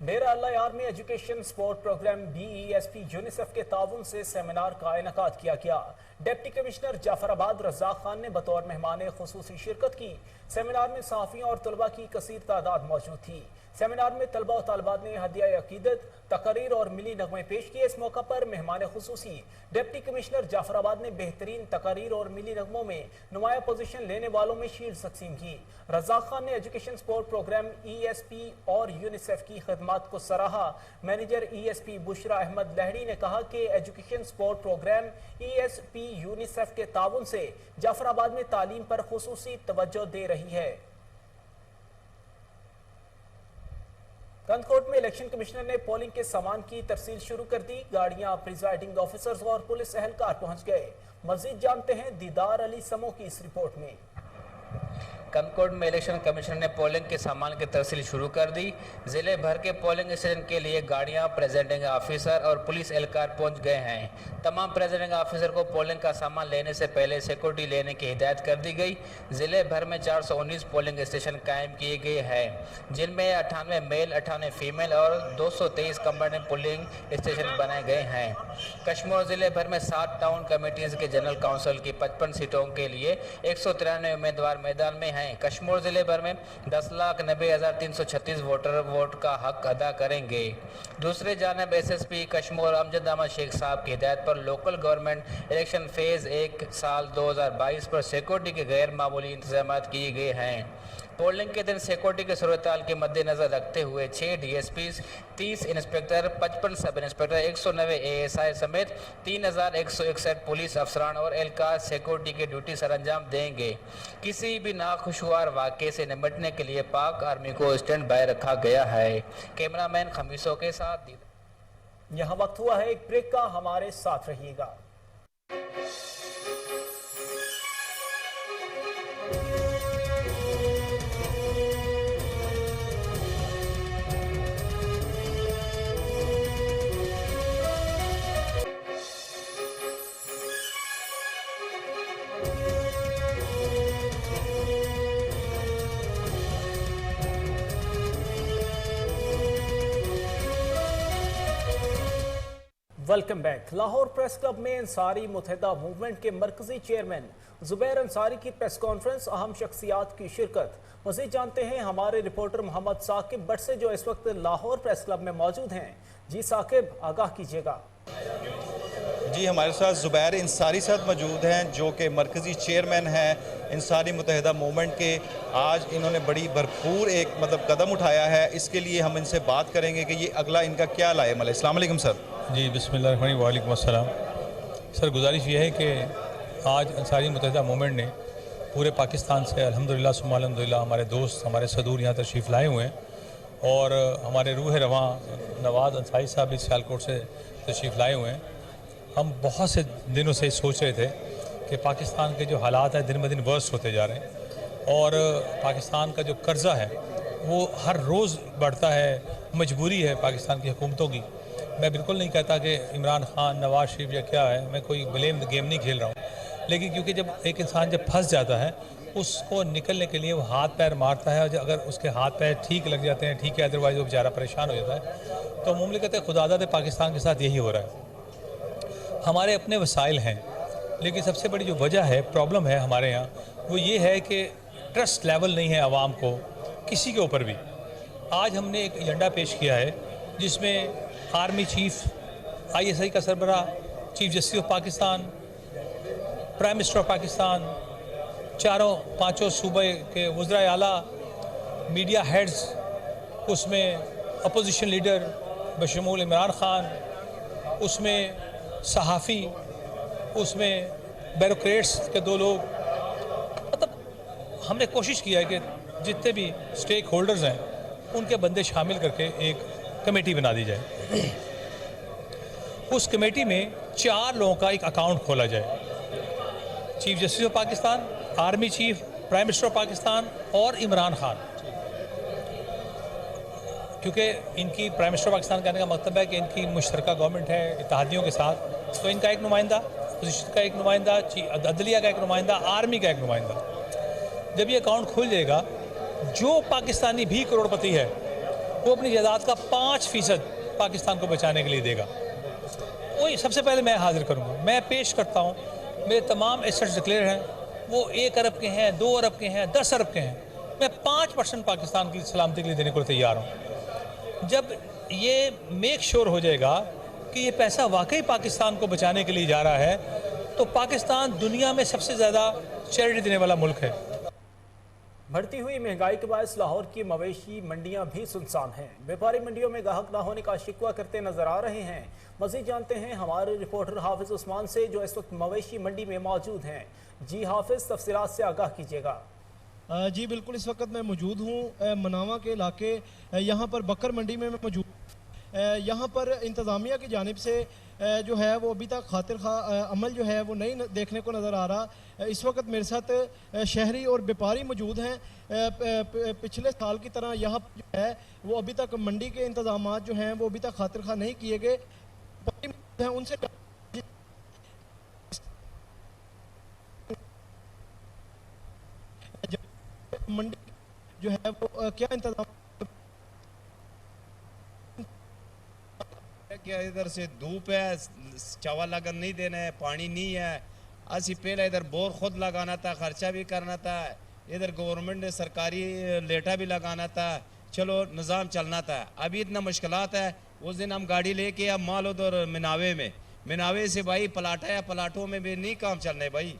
Dera Allah army education sport programme BESP UNICEF के ताउन से सेमिनार का इनेकाद किया गया। डिप्टी कमिश्नर जाफराबाद रज़ाक खान ने बतौर मेहमान खुसूसी शिरकत की। सेमिनार में सहाफ़ियों और तलबा की कसीर तादाद मौजूद थी। सेमिनार में तलबा और तालिबात ने हदिया अकीदत, तकरीर और मिली नगमे पेश किए। इस मौका पर मेहमान खुसूसी डिप्टी कमिश्नर जाफराबाद ने बेहतरीन तकरीर और मिली नगमों में नुमाया पोजीशन लेने वालों में शील्ड तकसीम की। रज़ाक खान ने एजुकेशन स्पोर्ट प्रोग्राम ESP और यूनिसेफ की खदमात को सराहा। मैनेजर ESP बुशरा अहमद लहड़ी ने कहा कि education sport programme ESP UNICEF के ताउन से जाफराबाद में तालीम पर खुसूसी तवज्जो दे रही है। कंदकोट में इलेक्शन कमिश्नर ने पोलिंग के सामान की तरसील शुरू कर दी। गाड़ियां प्रिजाइडिंग ऑफिसर्स और पुलिस एहलकार पहुंच गए। मजीद जानते हैं दीदार अली समो की इस रिपोर्ट में। कंदकोट में इलेक्शन कमीशन ने पोलिंग के सामान की तरसील शुरू कर दी। जिले भर के पोलिंग स्टेशन के लिए गाड़ियां, प्रेसिडेंटिंग ऑफिसर और पुलिस एहलकार पहुंच गए हैं। तमाम प्रेसिडेंटिंग ऑफिसर को पोलिंग का सामान लेने से पहले सिक्योरिटी लेने की हिदायत कर दी गई। जिले भर में 419 पोलिंग स्टेशन कायम किए गए हैं, जिनमें 98 मेल, 98 फीमेल और 223 कंबाइंड पोलिंग स्टेशन बनाए गए हैं। कश्मीर जिले भर में 7 टाउन कमेटीज के जनरल काउंसिल की 55 सीटों के लिए 193 उम्मीदवार मैदान में हैं। कश्मीर जिले भर में 10,90,336 वोटर वोट का हक अदा करेंगे। दूसरी जानब SSP कश्मीर अमजद अहमद शेख साहब की हिदायत पर लोकल गवर्नमेंट इलेक्शन फेज 1 साल 2022 पर सिक्योरिटी के गैर मामूली इंतजाम किए गए हैं। पोलिंग के दिन सिक्योरिटी की सूरत-ए-हाल के मद्देनजर रखते हुए 6 DSPs, 30 inspector, 55 sub inspector, 190 ASI समेत 3,161 पुलिस अफसरान और एहलकार सिक्योरिटी की ड्यूटी सर अंजाम देंगे। किसी भी नाखुशगवार वाक़े से निपटने के लिए पाक आर्मी को स्टैंड बाय रखा गया है। कैमरामैन खमीसों के साथ यहाँ वक्त हुआ है एक ब्रेक का, हमारे साथ रहिएगा। Welcome back. Lahore press club में अंसारी मुत्तहिदा मूवमेंट के मरकजी चेयरमैन जुबैर अंसारी की प्रेस कॉन्फ्रेंस, अहम शख्सियात की शिरकत। मज़ीद जानते हैं हमारे रिपोर्टर मोहम्मद साकिब बट से, जो इस वक्त लाहौर प्रेस क्लब में मौजूद हैं। जी साकिब, आगाह कीजिएगा। जी, हमारे साथ जुबैर अंसारी साहब मौजूद हैं, जो कि मरकज़ी चेयरमैन हैं अंसारी मुत्तहिदा मूवमेंट के। आज इन्होंने बड़ी भरपूर एक कदम उठाया है। इसके लिए हम इनसे बात करेंगे कि ये अगला इनका क्या लाएमल है। अस्सलाम वालेकुम सर। जी बिस्मिल्लाह, वालेकुम अस्सलाम। सर, गुजारिश ये है कि आज अंसारी मुत्तहिदा मूवमेंट ने पूरे पाकिस्तान से अल्हम्दुलिल्लाह सुम्मा अल्हम्दुलिल्लाह हमारे दोस्त, हमारे सदूर यहाँ तशरीफ़ लाए हुए हैं और हमारे रूह रवां नवाज़ अंसारी साहब भी सियालकोट से तशरीफ़ लाए हुए हैं। हम बहुत से दिनों से सोच रहे थे कि पाकिस्तान के जो हालात हैं दिन ब दिन वर्स्ट होते जा रहे हैं और पाकिस्तान का जो कर्ज़ा है वो हर रोज़ बढ़ता है। मजबूरी है पाकिस्तान की हुकूमतों की। मैं बिल्कुल नहीं कहता कि इमरान खान, नवाज शरीफ या क्या है, मैं कोई ब्लेम गेम नहीं खेल रहा हूँ, लेकिन क्योंकि जब एक इंसान जब फंस जाता है उसको निकलने के लिए वो हाथ पैर मारता है और अगर उसके हाथ पैर ठीक लग जाते हैं ठीक है, अदरवाइज़ वो बेचारा परेशान हो जाता है। तो मुमलिकत खुदादाद पाकिस्तान के साथ यही हो रहा है। हमारे अपने वसाइल हैं, लेकिन सबसे बड़ी जो वजह है, प्रॉब्लम है हमारे यहाँ, वो ये है कि ट्रस्ट लेवल नहीं है आवाम को किसी के ऊपर भी। आज हमने एक एजेंडा पेश किया है जिसमें आर्मी चीफ, ISI का सरबराह, chief justice of Pakistan, prime minister of Pakistan, चारों पांचों सूबे के वज़राए आला, मीडिया हेड्स, उसमें अपोजिशन लीडर बशमूल इमरान खान, उसमें सहाफ़ी, उसमें ब्यूरोक्रेट्स के 2 लोग, मतलब हमने कोशिश किया है कि जितने भी स्टेक होल्डर्स हैं उनके बंदे शामिल करके एक कमेटी बना दी जाए। उस कमेटी में 4 लोगों का एक अकाउंट खोला जाए, chief justice of Pakistan, army chief, prime minister of Pakistan और इमरान खान। क्योंकि इनकी प्राइम मिनिस्टर ऑफ पाकिस्तान कहने का मतलब है कि इनकी मुश्तरका गवर्नमेंट है इत्तेहादियों के साथ, तो इनका एक नुमाइंदा, अपोजिशन का एक नुमाइंदा, अदलिया का एक नुमाइंदा, आर्मी का एक नुमाइंदा। जब ये अकाउंट खुल जाएगा, जो पाकिस्तानी भी करोड़पति है वो अपनी जायदाद का 5% पाकिस्तान को बचाने के लिए देगा। वही सबसे पहले मैं हाजिर करूँगा, मैं पेश करता हूँ, मेरे तमाम एसेट्स डिक्लेयर हैं, वो 1 अरब के हैं, 2 अरब के हैं, 10 अरब के हैं, मैं 5% पाकिस्तान की सलामती के लिए देने को तैयार हूँ। जब ये मेक श्योर हो जाएगा कि ये पैसा वाकई पाकिस्तान को बचाने के लिए जा रहा है, तो पाकिस्तान दुनिया में सबसे ज़्यादा चैरिटी देने वाला मुल्क है। बढ़ती हुई महंगाई के बायस लाहौर की मवेशी मंडियां भी सुनसान हैं। व्यापारी मंडियों में गाहक न होने का शिकवा करते नजर आ रहे हैं। मजीद जानते हैं हमारे रिपोर्टर हाफिज उस्मान से, जो इस वक्त मवेशी मंडी में मौजूद हैं। जी हाफिज, तफसीलात से आगाह कीजिएगा। जी बिल्कुल, इस वक्त मैं मौजूद हूँ मनावा के इलाके, यहाँ पर बकर मंडी में मैं मौजूद। यहाँ पर इंतज़ामिया की जानिब से जो है वो अभी तक खातिर खा अमल जो है वो नहीं देखने को नज़र आ रहा। इस वक्त मेरे साथ शहरी और व्यापारी मौजूद हैं। पिछले साल की तरह यहाँ जो है वो अभी तक मंडी के इंतज़ाम जो हैं वो अभी तक खातिर खा नहीं किए गए हैं। उनसे मंडी जो है वो क्या इंतज़ाम, क्या इधर से धूप है, चावल लगन नहीं देना है, पानी नहीं है। असी पहले इधर बोर खुद लगाना था, खर्चा भी करना था, इधर गवर्नमेंट ने सरकारी लेटा भी लगाना था, चलो निज़ाम चलना था। अभी इतना मुश्किलात है। उस दिन हम गाड़ी लेके अब माल उधर मिनावे से भाई प्लाट है, प्लाटों में भी नहीं काम चलने भाई।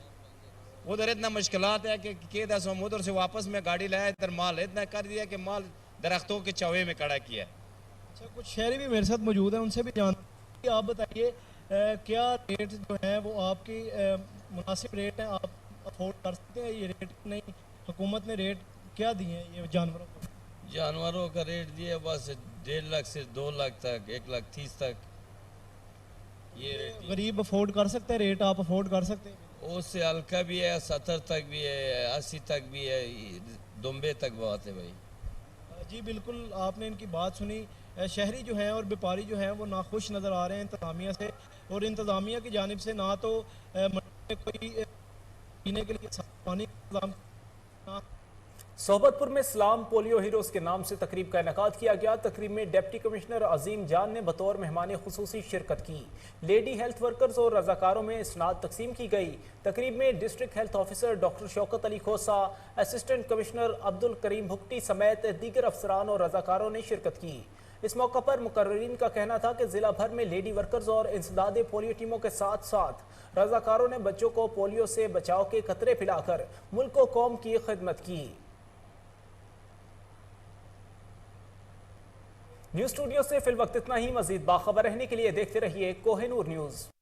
उधर इतना मुश्किलात है कि दस हम उधर से वापस में गाड़ी लाया, इधर माल इतना कर दिया कि माल दरख्तों के चौवे में खड़ा किया। अच्छा, कुछ शहरी भी मेरे साथ मौजूद हैं, उनसे भी जानते हैं। आप बताइए क्या रेट जो है वो आपकी मुनासिब रेट है, आप अफोर्ड कर सकते हैं ये रेट? नहीं, हुकूमत ने रेट क्या दिए हैं ये जानवरों को? जानवरों का रेट दिया बस 1.5 लाख से 2 लाख तक, 1,30,000 तक ये रेट। गरीब अफोर्ड कर सकते हैं रेट? आप अफोर्ड कर सकते हैं? उससे हल्का भी है, 70 तक भी है, 80 तक भी है, दुम्बे तक बहुत है भाई। जी बिल्कुल, आपने इनकी बात सुनी। शहरी जो हैं और व्यापारी जो हैं वो नाखुश नज़र आ रहे हैं इंतज़ामिया से, और इंतज़ामिया की जानिब से ना तो कोई पीने के लिए पानी का इंतज़ाम। सोहबतपुर में इस्लाम पोलियो हीरोज़ के नाम से तकरीब का इनेकाद किया गया। तकरीब में डिप्टी कमिश्नर अजीम जान ने बतौर मेहमान खुसूसी शिरकत की। लेडी हेल्थ वर्कर्स और रजाकारों में इसनाद तकसीम की गई। तकरीब में district health officer doctor Shaukat Ali Khosa, assistant commissioner Abdul Karim Bugti समेत दीगर अफसरान और रजाकारों ने शिरकत की। इस मौका पर मुकर्रीन का कहना था कि जिला भर में लेडी वर्कर्स और इंसदाद पोलियो टीमों के साथ साथ रजाकारों ने बच्चों को पोलियो से बचाव के कतरे पिलाकर मुल्क व कौम की खिदमत की। न्यूज़ स्टूडियो से फिल वक्त इतना ही। मजीद बाखबर रहने के लिए देखते रहिए कोहिनूर न्यूज़।